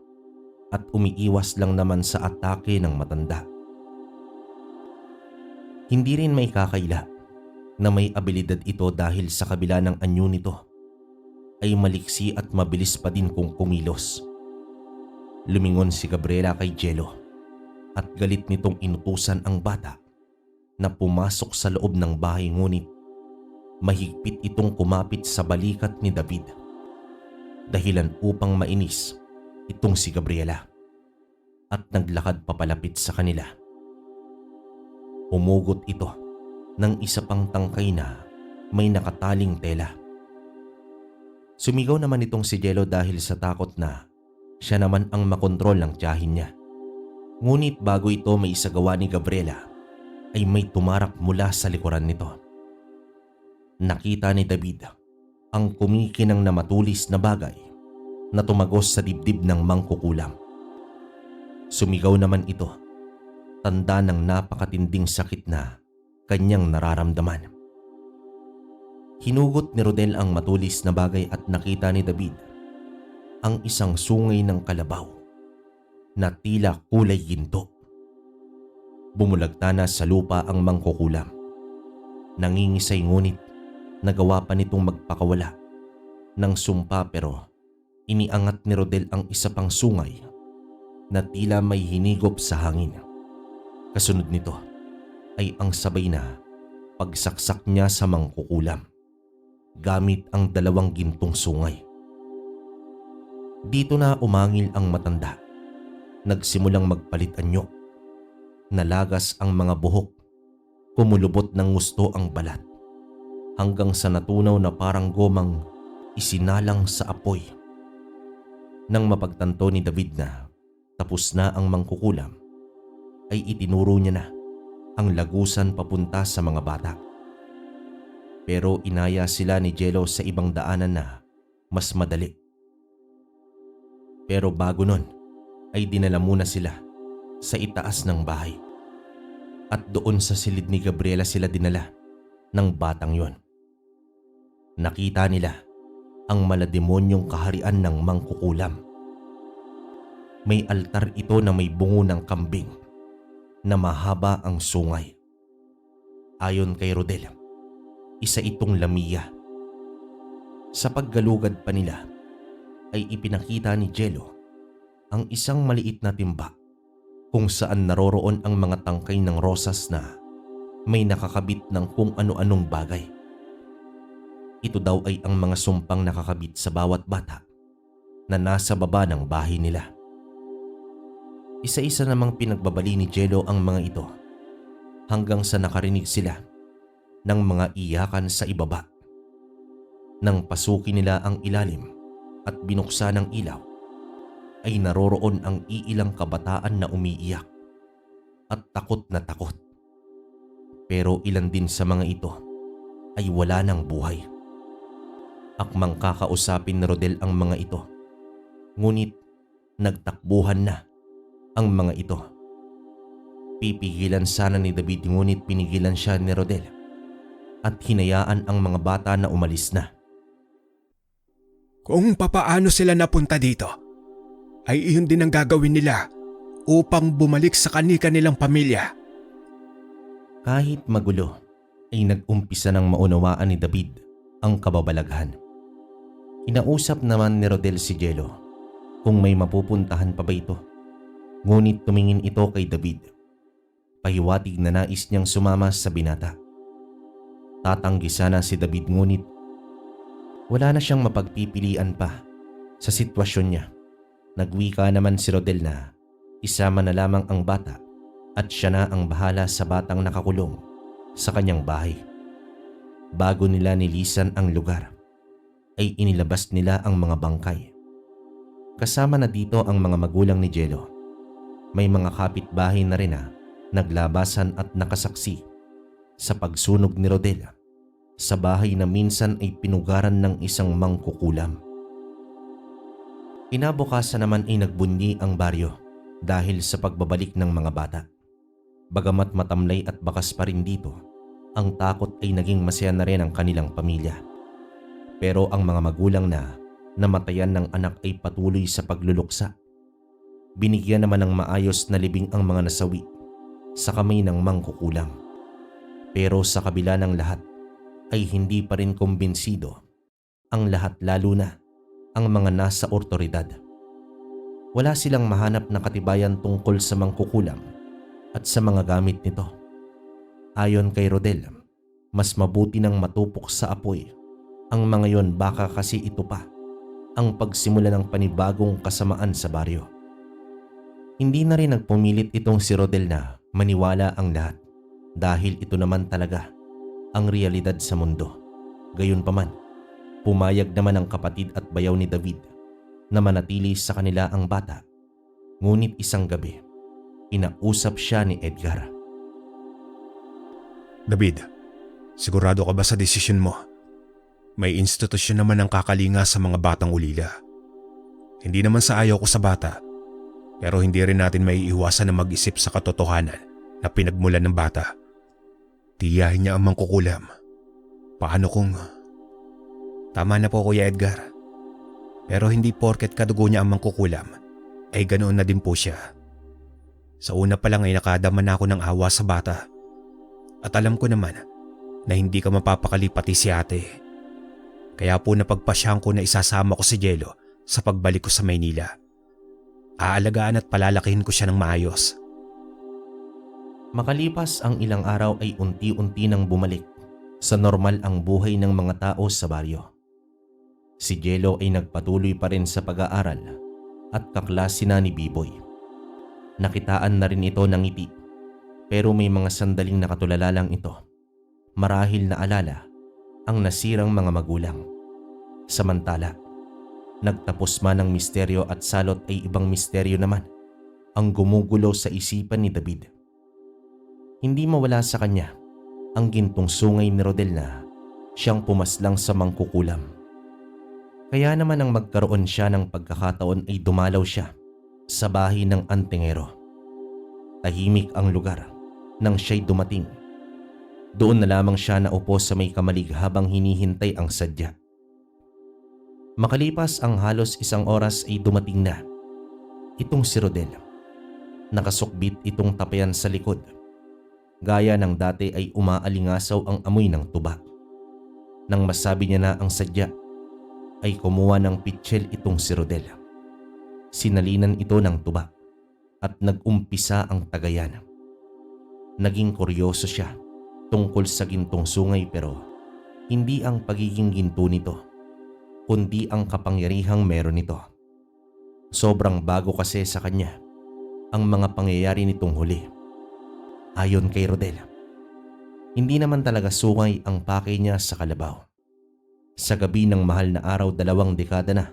at umiiwas lang naman sa atake ng matanda. Hindi rin may kakaila na may abilidad ito dahil sa kabila ng anyo nito ay maliksi at mabilis pa din kung kumilos. Lumingon si Gabriela kay Jello at galit nitong inutusan ang bata na pumasok sa loob ng bahay, ngunit mahigpit itong kumapit sa balikat ni David. Dahilan upang mainis itong si Gabriela at naglakad papalapit sa kanila. Umugot ito ng isa pang tangkay na may nakataling tela. Sumigaw naman itong si Jello dahil sa takot na siya naman ang makontrol ng tiyahin niya. Ngunit bago ito may isagawa ni Gabriela ay may tumarak mula sa likuran nito. Nakita ni David ang kumikinang na matulis na bagay na tumagos sa dibdib ng mangkukulam. Sumigaw naman ito, tanda ng napakatinding sakit na kanyang nararamdaman. Hinugot ni Rodel ang matulis na bagay at nakita ni David ang isang sungay ng kalabaw na tila kulay ginto. Bumulagta na sa lupa ang mangkukulam. Nangingisay ngunit nagawa pa nitong magpakawala ng sumpa, pero iniangat ni Rodel ang isa pang sungay na tila may hinigop sa hangin. Kasunod nito ay ang sabay na pagsaksak niya sa mangkukulam gamit ang 2 gintong sungay. Dito na umangil ang matanda. Nagsimulang magpalit anyo. Nalagas ang mga buhok. Kumulubot ng gusto ang balat hanggang sa natunaw na parang gomang isinalang sa apoy. Nang mapagtanto ni David na tapos na ang mangkukulam, ay itinuro niya na ang lagusan papunta sa mga bata. Pero inaya sila ni Jello sa ibang daanan na mas madali. Pero bago nun ay dinala muna sila sa itaas ng bahay. At doon sa silid ni Gabriela sila dinala ng batang yon. Nakita nila ang malademonyong kaharian ng mangkukulam. May altar ito na may bungo ng kambing na mahaba ang sungay. Ayon kay Rodel, isa itong lamiya. Sa paggalugad pa nila ay ipinakita ni Jello ang isang maliit na timba kung saan naroroon ang mga tangkay ng rosas na may nakakabit ng kung ano-anong bagay. Ito daw ay ang mga sumpang nakakabit sa bawat bata na nasa baba ng bahay nila. Isa-isa namang pinagbabali ni Jello ang mga ito hanggang sa nakarinig sila ng mga iyakan sa ibaba. Nang pasukin nila ang ilalim at binuksan ang ilaw, ay naroroon ang iilang kabataan na umiiyak at takot na takot. Pero ilan din sa mga ito ay wala ng buhay. Akmang kakausapin ni Rodel ang mga ito, ngunit nagtakbuhan na ang mga ito. Pipigilan sana ni David ngunit pinigilan siya ni Rodel at hinayaan ang mga bata na umalis na. Kung papaano sila napunta dito, ay iyon din ang gagawin nila upang bumalik sa kani-kanilang pamilya. Kahit magulo, ay nag-umpisa ng maunawaan ni David ang kababalaghan. Inausap naman ni Rodel si Jello kung may mapupuntahan pa ba ito. Ngunit tumingin ito kay David. Pahiwatig na nais niyang sumama sa binata. Tatanggi sana si David ngunit wala na siyang mapagpipilian pa sa sitwasyon niya. Nagwika naman si Rodel na isama na lamang ang bata at siya na ang bahala sa batang nakakulong sa kanyang bahay. Bago nila nilisan ang lugar, ay inilabas nila ang mga bangkay. Kasama na dito ang mga magulang ni Jello. May mga kapitbahay na rin na naglabasan at nakasaksi sa pagsunog ni Rodel sa bahay na minsan ay pinugaran ng isang mangkukulam. Kinabukasan naman ay nagbundi ang baryo dahil sa pagbabalik ng mga bata. Bagamat matamlay at bakas pa rin dito, ang takot ay naging masaya na rin ang kanilang pamilya. Pero ang mga magulang na namatayan ng anak ay patuloy sa pagluluksa. Binigyan naman ng maayos na libing ang mga nasawi sa kamay ng mangkukulam. Pero sa kabila ng lahat ay hindi pa rin kumbinsido ang lahat, lalo na ang mga nasa otoridad. Wala silang mahanap na katibayan tungkol sa mangkukulam at sa mga gamit nito. Ayon kay Rodel, mas mabuti nang matupok sa apoy ang mga yon, baka kasi ito pa ang pagsimula ng panibagong kasamaan sa baryo. Hindi na rin nagpumilit itong si Rodel na maniwala ang lahat dahil ito naman talaga ang realidad sa mundo. Gayunpaman, pumayag naman ang kapatid at bayaw ni David na manatili sa kanila ang bata. Ngunit isang gabi, inausap siya ni Edgar. David, sigurado ka ba sa desisyon mo? May institusyon naman ang kakalinga sa mga batang ulila. Hindi naman sa ayaw ko sa bata, pero hindi rin natin maiiwasan na mag-isip sa katotohanan na pinagmulan ng bata. Tiyahin niya ang mangkukulam. Paano kung Tama na po Kuya Edgar. Pero hindi porket kadugo niya ang mangkukulam, ay ganoon na din po siya. Sa una pa lang ay nakadama na ako ng awa sa bata. At alam ko naman na hindi ka mapapakali pati si ate. Kaya po napagpasyahan ko na isasama ko si Jello sa pagbalik ko sa Maynila. Aalagaan at palalakihin ko siya ng maayos. Makalipas ang ilang araw ay unti-unti nang bumalik sa normal ang buhay ng mga tao sa baryo. Si Jello ay nagpatuloy pa rin sa pag-aaral at kaklase na ni Biboy. Nakitaan na rin ito ng ngiti, pero may mga sandaling nakatulala lang ito. Marahil na alala ang nasirang mga magulang. Samantala, nagtapos man ang misteryo at salot ay ibang misteryo naman ang gumugulo sa isipan ni David. Hindi mawala sa kanya ang gintong sungay ni Rodel na siyang pumaslang sa mangkukulam. Kaya naman ang magkaroon siya ng pagkakataon ay dumalaw siya sa bahay ng antingero. Tahimik ang lugar nang siya'y dumating. Doon na lamang siya naupo sa may kamalig habang hinihintay ang sadya. Makalipas ang halos 1 oras ay dumating na itong si Rodel. Nakasukbit itong tapayan sa likod. Gaya ng dati ay umaalingasaw ang amoy ng tuba. Nang masabi niya na ang sadya, ay kumuha ng pitsil itong si Rodel. Sinalinan ito ng tuba at nag-umpisa ang tagayan. Naging kuryoso siya tungkol sa gintong sungay pero hindi ang pagiging ginto nito, kundi ang kapangyarihang meron nito. Sobrang bago kasi sa kanya ang mga pangyayari nitong huli. Ayon kay Rodel, hindi naman talaga sungay ang pakay niya sa kalabaw. Sa gabi ng mahal na araw 2 dekada na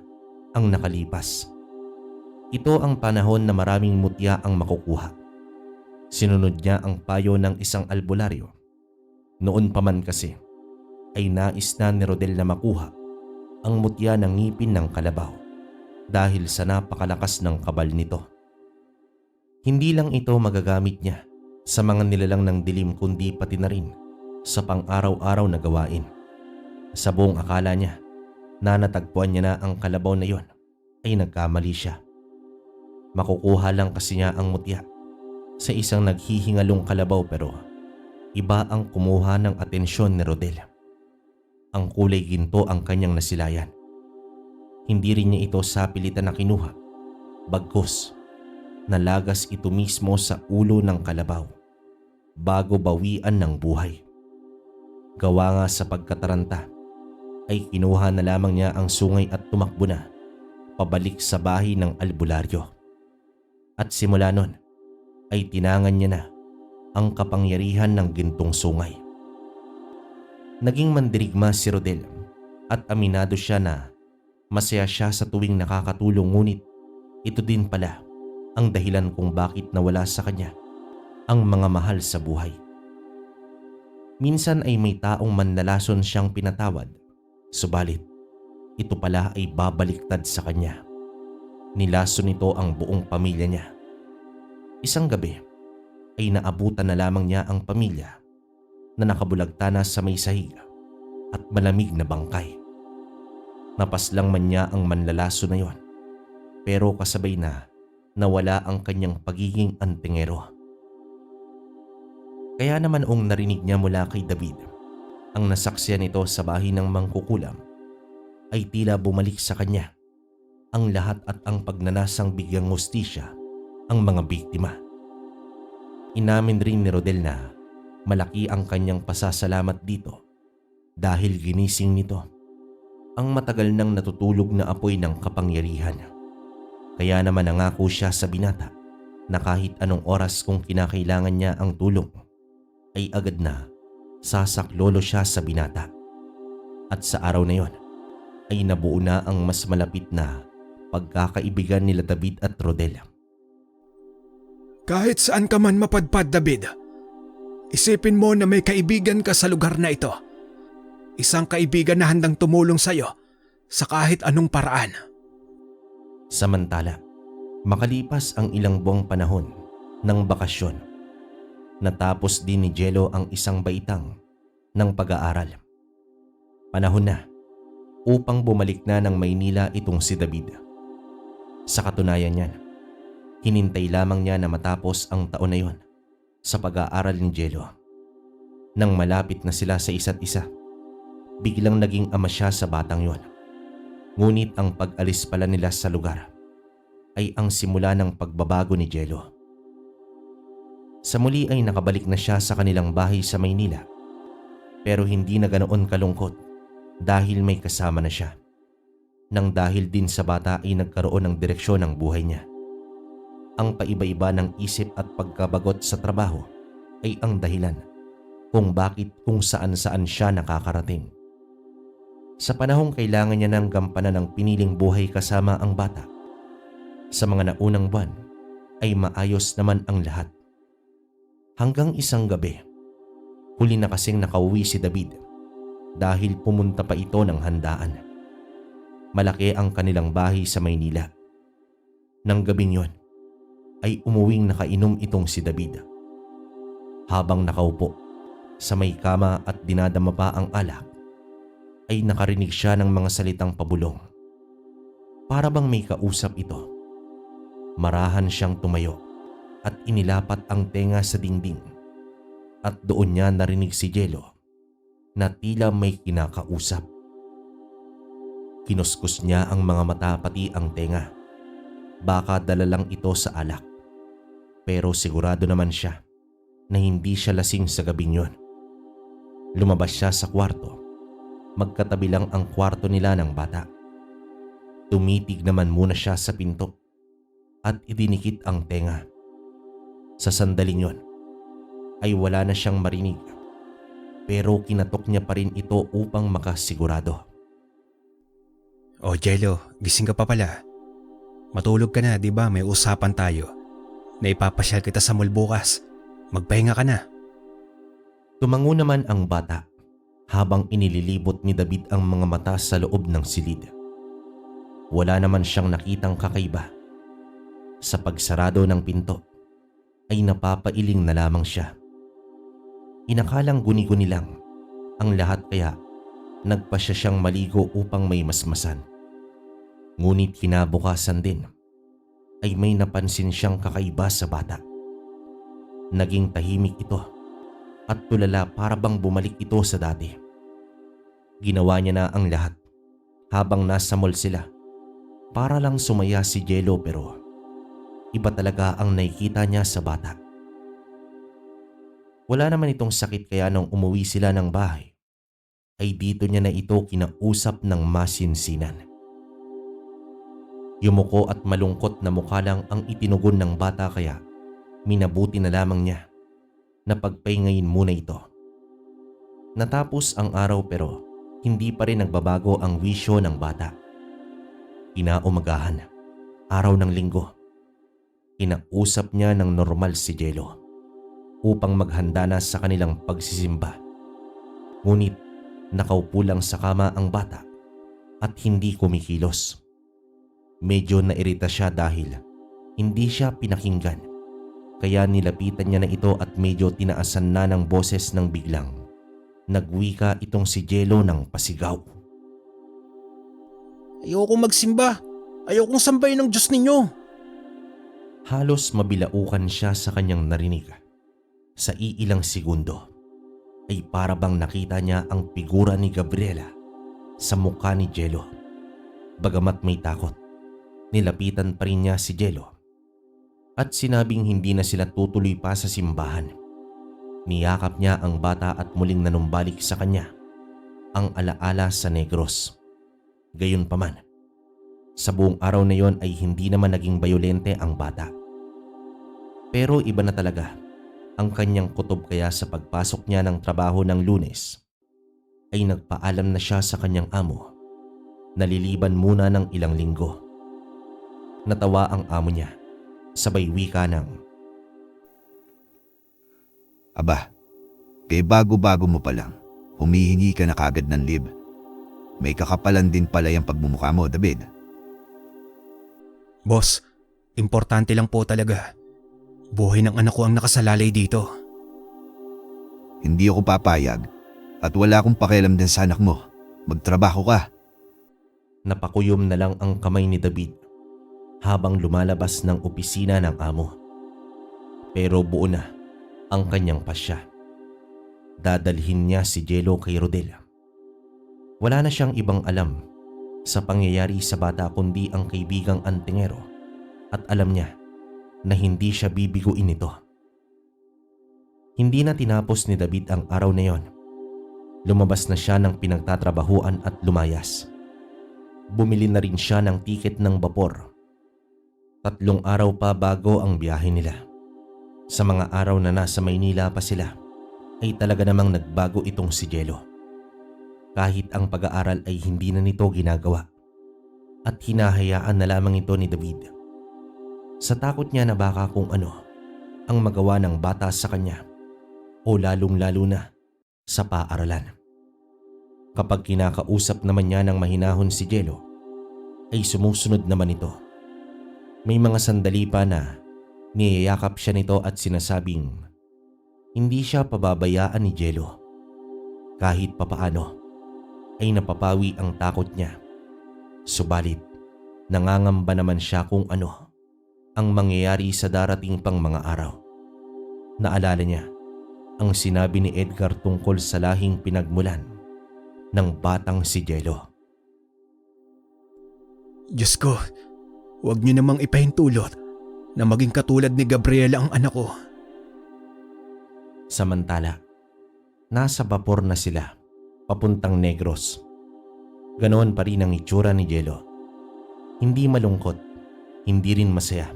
ang nakalipas. Ito ang panahon na maraming mutya ang makukuha. Sinunod niya ang payo ng isang albularyo. Noon pa man kasi ay nais na ni Rodel na makuha ang mutya ng ngipin ng kalabaw dahil sa napakalakas ng kabal nito. Hindi lang ito magagamit niya sa mga nilalang ng dilim kundi pati na rin sa pang-araw-araw na gawain. Sa buong akala niya na natagpuan niya na ang kalabaw na yon ay nagkamali siya. Makukuha lang kasi niya ang mutya sa isang naghihingalong kalabaw pero iba ang kumuha ng atensyon ni Rodel. Ang kulay ginto ang kanyang nasilayan. Hindi rin niya ito sapilitan na kinuha, bagkus nalagas ito mismo sa ulo ng kalabaw bago bawian ng buhay. Gawa nga sa pagkataranta ay kinuha na lamang niya ang sungay at tumakbo na pabalik sa bahay ng albularyo. At simula nun ay tinangan niya na ang kapangyarihan ng gintong sungay. Naging mandirigma si Rodel at aminado siya na masaya siya sa tuwing nakakatulong, ngunit ito din pala ang dahilan kung bakit nawala sa kanya ang mga mahal sa buhay. Minsan ay may taong manlalason siyang pinatawad, subalit ito pala ay babaliktad sa kanya. Nilason nito ang buong pamilya niya. Isang gabi ay naabutan na lamang niya ang pamilya na nakabulagta na sa may sahig at malamig na bangkay. Napaslang man niya ang manlalason na yon, pero kasabay na nawala ang kanyang pagiging antingero. Kaya naman narinig niya mula kay David ang nasaksiyan nito sa bahay ng mangkukulam ay tila bumalik sa kanya ang lahat at ang pagnanasang bigyang hustisya ang mga biktima. Inamin rin ni Rodel na malaki ang kanyang pasasalamat dito dahil ginising nito ang matagal nang natutulog na apoy ng kapangyarihan. Kaya naman nangako siya sa binata na kahit anong oras kung kinakailangan niya ang tulong ay agad na sasaklolo siya sa binata. At sa araw na yon ay nabuo na ang mas malapit na pagkakaibigan nila David at Rodel. Kahit saan ka man mapadpad, David, isipin mo na may kaibigan ka sa lugar na ito. Isang kaibigan na handang tumulong sa'yo sa kahit anong paraan. Samantala, makalipas ang ilang buwang panahon ng bakasyon, natapos din ni Jello ang isang baitang ng pag-aaral. Panahon na upang bumalik na ng Maynila itong si David. Sa katunayan niyan, hinintay lamang niya na matapos ang taon na yon sa pag-aaral ni Jello. Nang malapit na sila sa isa't isa, biglang naging ama siya sa batang yon. Ngunit ang pag-alis pala nila sa lugar ay ang simula ng pagbabago ni Jello. Sa muli ay nakabalik na siya sa kanilang bahay sa Maynila, pero hindi na ganoon kalungkot dahil may kasama na siya. Nang dahil din sa bata ay nagkaroon ng direksyon ng buhay niya. Ang paiba-iba ng isip at pagkabagot sa trabaho ay ang dahilan kung bakit kung saan-saan siya nakakarating. Sa panahong kailangan niya ng gampanan ng piniling buhay kasama ang bata, sa mga naunang buwan ay maayos naman ang lahat. Hanggang isang gabi, huli na kasing nakauwi si David dahil pumunta pa ito ng handaan. Malaki ang kanilang bahay sa Maynila. Nang gabing yon, ay umuwing nakainom itong si David. Habang nakaupo sa may kama at dinadama pa ang alak, ay nakarinig siya ng mga salitang pabulong. Para bang may kausap ito. Marahan siyang tumayo at inilapat ang tenga sa dingding, at doon niya narinig si Jello na tila may kinakausap. Kinuskus niya ang mga mata pati ang tenga. Baka dala lang ito sa alak, pero sigurado naman siya na hindi siya lasing sa gabing yon. Lumabas siya sa kwarto. Magkatabi lang ang kwarto nila ng bata. Tumitig naman muna siya sa pinto at idinikit ang tenga. Sa sandaling yon ay wala na siyang marinig, pero kinatok niya pa rin ito upang makasigurado. O Jello, gising ka pa pala. Matulog ka na, di ba? May usapan tayo. Naipapasyal kita sa mall bukas. Magpahinga ka na. Tumango naman ang bata habang inililibot ni David ang mga mata sa loob ng silid. Wala naman siyang nakitang kakaiba. Sa pagsarado ng pinto ay napapailing na lamang siya. Inakalang guni-guni lang ang lahat kaya nagpasya siyang maligo upang may masmasan. Ngunit kinabukasan din ay may napansin siyang kakaiba sa bata. Naging tahimik ito at tulala para bang bumalik ito sa dati. Ginawa niya na ang lahat habang nasa mall sila para lang sumaya si Jello, pero iba talaga ang nakikita niya sa bata. Wala naman itong sakit kaya nung umuwi sila ng bahay ay dito niya na ito kinausap ng masinsinan. Yumuko at malungkot na mukha lang ang itinugon ng bata kaya minabuti na lamang niya na pagpahingayin muna ito. Natapos ang araw pero hindi pa rin nagbabago ang wisyo ng bata. Kinaumagahan, araw ng linggo, kinausap niya ng normal si Jello upang maghanda na sa kanilang pagsisimba. Ngunit nakaupo lang sa kama ang bata at hindi kumikilos. Medyo nairita siya dahil hindi siya pinakinggan, kaya nilapitan niya na ito at medyo tinaasan na ng boses ng biglang nagwika itong si Jello ng pasigaw. Ayoko magsimba. Ayokong sambahin ng Diyos ninyo. Halos mabilaukan siya sa kanyang narinig. Sa iilang segundo ay para bang nakita niya ang figura ni Gabriela sa mukha ni Jello. Bagamat may takot, nilapitan pa rin niya si Jello at sinabing hindi na sila tutuloy pa sa simbahan. Niyakap niya ang bata at muling nanumbalik sa kanya ang alaala sa Negros. Gayunpaman, sa buong araw na yon ay hindi naman naging bayolente ang bata. Pero iba na talaga ang kanyang kutob kaya sa pagpasok niya ng trabaho ng Lunes ay nagpaalam na siya sa kanyang amo. Naliliban muna ng ilang linggo. Natawa ang amo niya, sabay wika ng, Aba, kay bago-bago mo pa lang, humihingi ka na kagad ng leave. May kakapalan din pala yung pagmumukha mo, David. Boss, importante lang po talaga. Buhay ng anak ko ang nakasalalay dito. Hindi ako papayag at wala akong pakialam din sa anak mo. Magtrabaho ka. Napakuyom na lang ang kamay ni David habang lumalabas ng opisina ng amo. Pero buo na ang kanyang pasya. Dadalhin niya si Jello kay Rodel. Wala na siyang ibang alam sa pangyayari sa bata kundi ang kaibigang antingero at alam niya na hindi siya bibiguin nito. Hindi na tinapos ni David ang araw na yon. Lumabas na siya ng pinagtatrabahuan at lumayas. Bumili na rin siya ng tiket ng bapor. 3 araw pa bago ang biyahe nila. Sa mga araw na nasa Maynila pa sila, ay talaga namang nagbago itong si Jello. Kahit ang pag-aaral ay hindi na nito ginagawa at hinahayaan na lamang ito ni David. Sa takot niya na baka kung ano ang magawa ng bata sa kanya o lalong-lalo na sa paaralan. Kapag kinakausap naman niya ng mahinahon si Jello, ay sumusunod naman ito. May mga sandali pa na niyayakap siya nito at sinasabing hindi siya pababayaan ni Jello. Kahit papaano ay napapawi ang takot niya. Subalit nangangamba naman siya kung ano ang mangyayari sa darating pang mga araw. Naalala niya ang sinabi ni Edgar tungkol sa lahing pinagmulan ng batang si Jello. Diyos ko, huwag niyo namang ipahintulot na maging katulad ni Gabriela ang anak ko. Samantala, nasa bapor na sila papuntang Negros. Ganoon pa rin ang itsura ni Jello. Hindi malungkot, hindi rin masaya.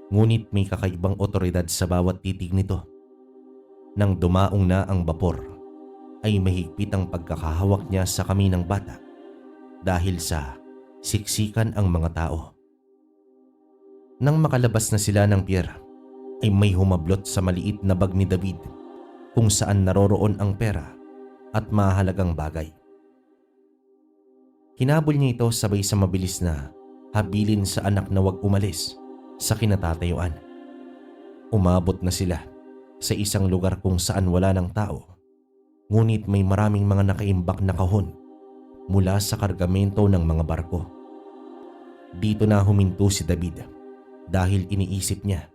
Ngunit may kakaibang otoridad sa bawat titig nito. Nang dumaong na ang bapor, ay mahigpit ang pagkakahawak niya sa kamay ng bata dahil sa siksikan ang mga tao. Nang makalabas na sila ng pier, ay may humablot sa maliit na bag ni David kung saan naroroon ang pera at mahalagang bagay. Hinabol niya ito sabay sa mabilis na habilin sa anak na wag umalis sa kinatatayuan. Umabot na sila sa isang lugar kung saan wala ng tao, ngunit may maraming mga nakaimbak na kahon mula sa kargamento ng mga barko. Dito na huminto si David dahil iniisip niya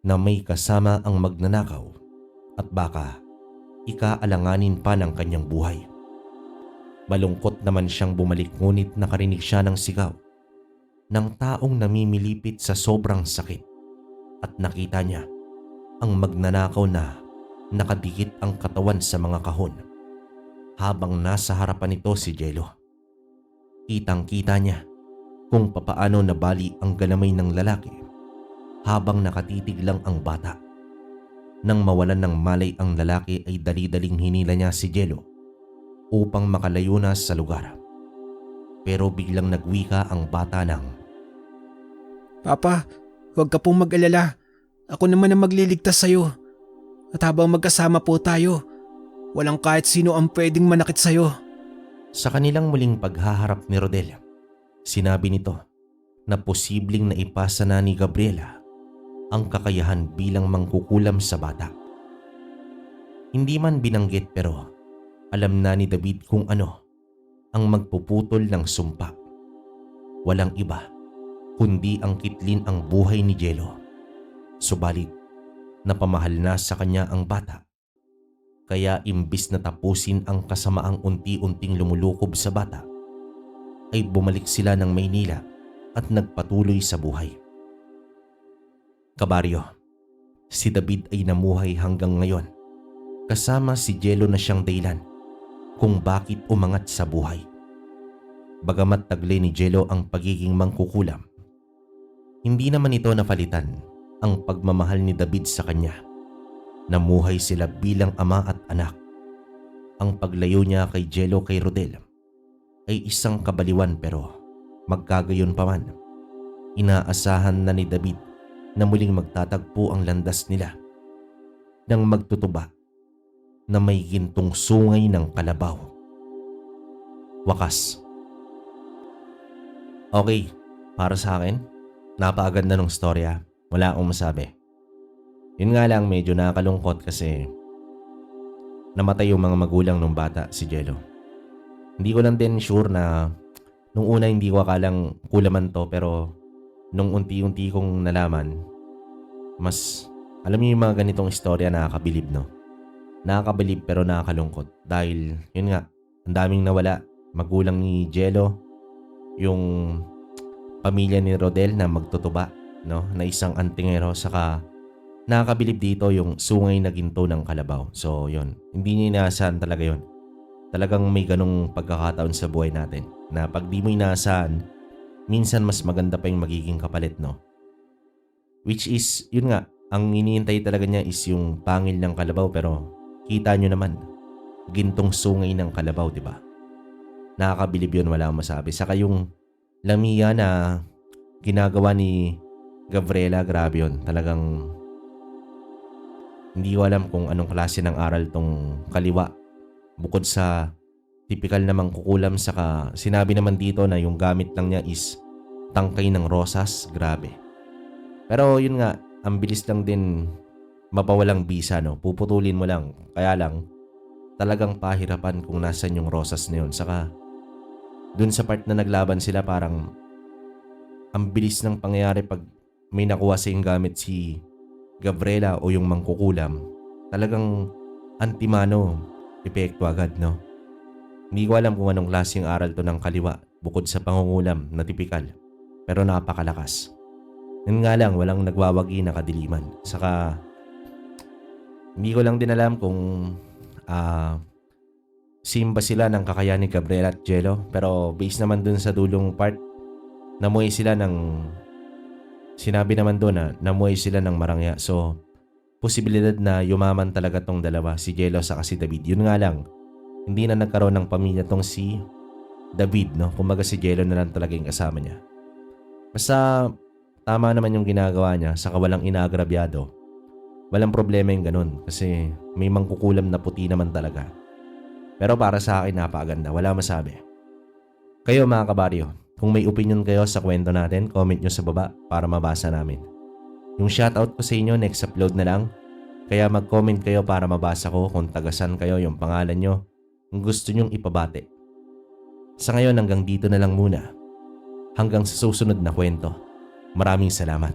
na may kasama ang magnanakaw at baka ikaalanganin pa ng kanyang buhay. Malungkot naman siyang bumalik ngunit nakarinig siya ng sigaw ng taong namimilipit sa sobrang sakit at nakita niya ang magnanakaw na nakadikit ang katawan sa mga kahon habang nasa harapan nito si Jello. Kitang-kita niya kung papaano nabali ang galamay ng lalaki habang nakatitig lang ang bata. Nang mawalan ng malay ang lalaki ay dali-daling hinila niya si Jello upang makalayo na sa lugar. Pero biglang nagwika ang bata ng, Papa, huwag ka pong mag-alala. Ako naman ang magliligtas sa'yo. At habang magkasama po tayo, walang kahit sino ang pwedeng manakit sa'yo. Sa kanilang muling paghaharap ni Rodel, sinabi nito na posibleng naipasa na ni Gabriela ang kakayahan bilang mangkukulam sa bata. Hindi man binanggit pero alam na ni David kung ano ang magpuputol ng sumpa. Walang iba kundi ang kitlin ang buhay ni Jello. Subalit napamahal na sa kanya ang bata. Kaya imbis na tapusin ang kasamaang unti-unting lumulukob sa bata, ay bumalik sila ng Maynila at nagpatuloy sa buhay. Kabaryo, si David ay namuhay hanggang ngayon kasama si Jello na siyang dahilan kung bakit umangat sa buhay. Bagamat taglay ni Jello ang pagiging mangkukulam, hindi naman ito napalitan ang pagmamahal ni David sa kanya. Namuhay sila bilang ama at anak. Ang paglayo niya kay Jello kay Rodel ay isang kabaliwan pero magkagayon pa man, inaasahan na ni David na muling magtatagpo ang landas nila nang magtutuba na may gintong sungay ng kalabaw. Wakas. Okay, para sa akin, napakaganda ng storya. Wala akong masabi. Yun nga lang, medyo nakakalungkot kasi namatay yung mga magulang ng bata, si Jello. Hindi ko lang din sure na Nung una hindi ko akalang kulaman to, pero nung unti-unti kong nalaman, mas alam niyo yung mga ganitong istorya nakakabilib, no? Nakakabilib pero nakakalungkot dahil yun nga, ang daming nawala. Magulang ni Jello, yung pamilya ni Rodel na magtutuba, no, na isang antingero, saka nakakabilib dito yung sungay na ginto ng kalabaw. So yun, hindi niya inaasahan talaga yun. Talagang may ganong pagkakataon sa buhay natin na pag di mo inaasahan, minsan mas maganda pa yung magiging kapalit, no? Which is, yun nga, ang iniintay talaga niya is yung pangil ng kalabaw, pero kita nyo naman, gintong sungay ng kalabaw, di ba? Nakakabilib yun, wala akong masabi. Saka yung Lamia na ginagawa ni Gabriela, grabe yun. Talagang hindi ko alam kung anong klase ng aral tong kaliwa. Bukod sa typical na mangkukulam, saka sinabi naman dito na yung gamit lang niya is tangkay ng rosas, grabe. Pero yun nga, ang bilis lang din mapawalang bisa, no? Puputulin mo lang. Kaya lang, talagang pahirapan kung nasan yung rosas na yun. Saka dun sa part na naglaban sila, parang ang bilis ng pangyayari pag may nakuha siyang gamit si Gabriela o yung mangkukulam. Talagang antimano epekto agad, no? Hindi ko alam kung anong klaseng aral to ng kaliwa bukod sa pangungulam na tipikal. Pero napakalakas. Yun nga lang, walang nagwawagi na kadiliman. Saka hindi ko lang din alam kung simba sila ng kakayahan ni Gabriela at Jello, pero based naman dun sa dulong part, namuhay sila ng, sinabi naman doon na namuhay sila ng marangya. So, posibilidad na yumaman talaga tong dalawa, si Jello sa si David. Yun nga lang, hindi na nagkaroon ng pamilya tong si David, no? Kumbaga si Jello na lang talaga yung kasama niya. Basta, tama naman yung ginagawa niya, saka walang inaagrabyado. Walang problema yung ganun, kasi may mangkukulam na puti naman talaga. Pero para sa akin, napakaganda. Wala masabi. Kayo mga kabaryo, kung may opinion kayo sa kwento natin, comment nyo sa baba para mabasa namin. Yung shoutout ko sa inyo, next upload na lang. Kaya mag-comment kayo para mabasa ko kung tagasan kayo, yung pangalan nyo, kung gusto nyong ipabate. Sa ngayon, hanggang dito na lang muna. Hanggang sa susunod na kwento. Maraming salamat.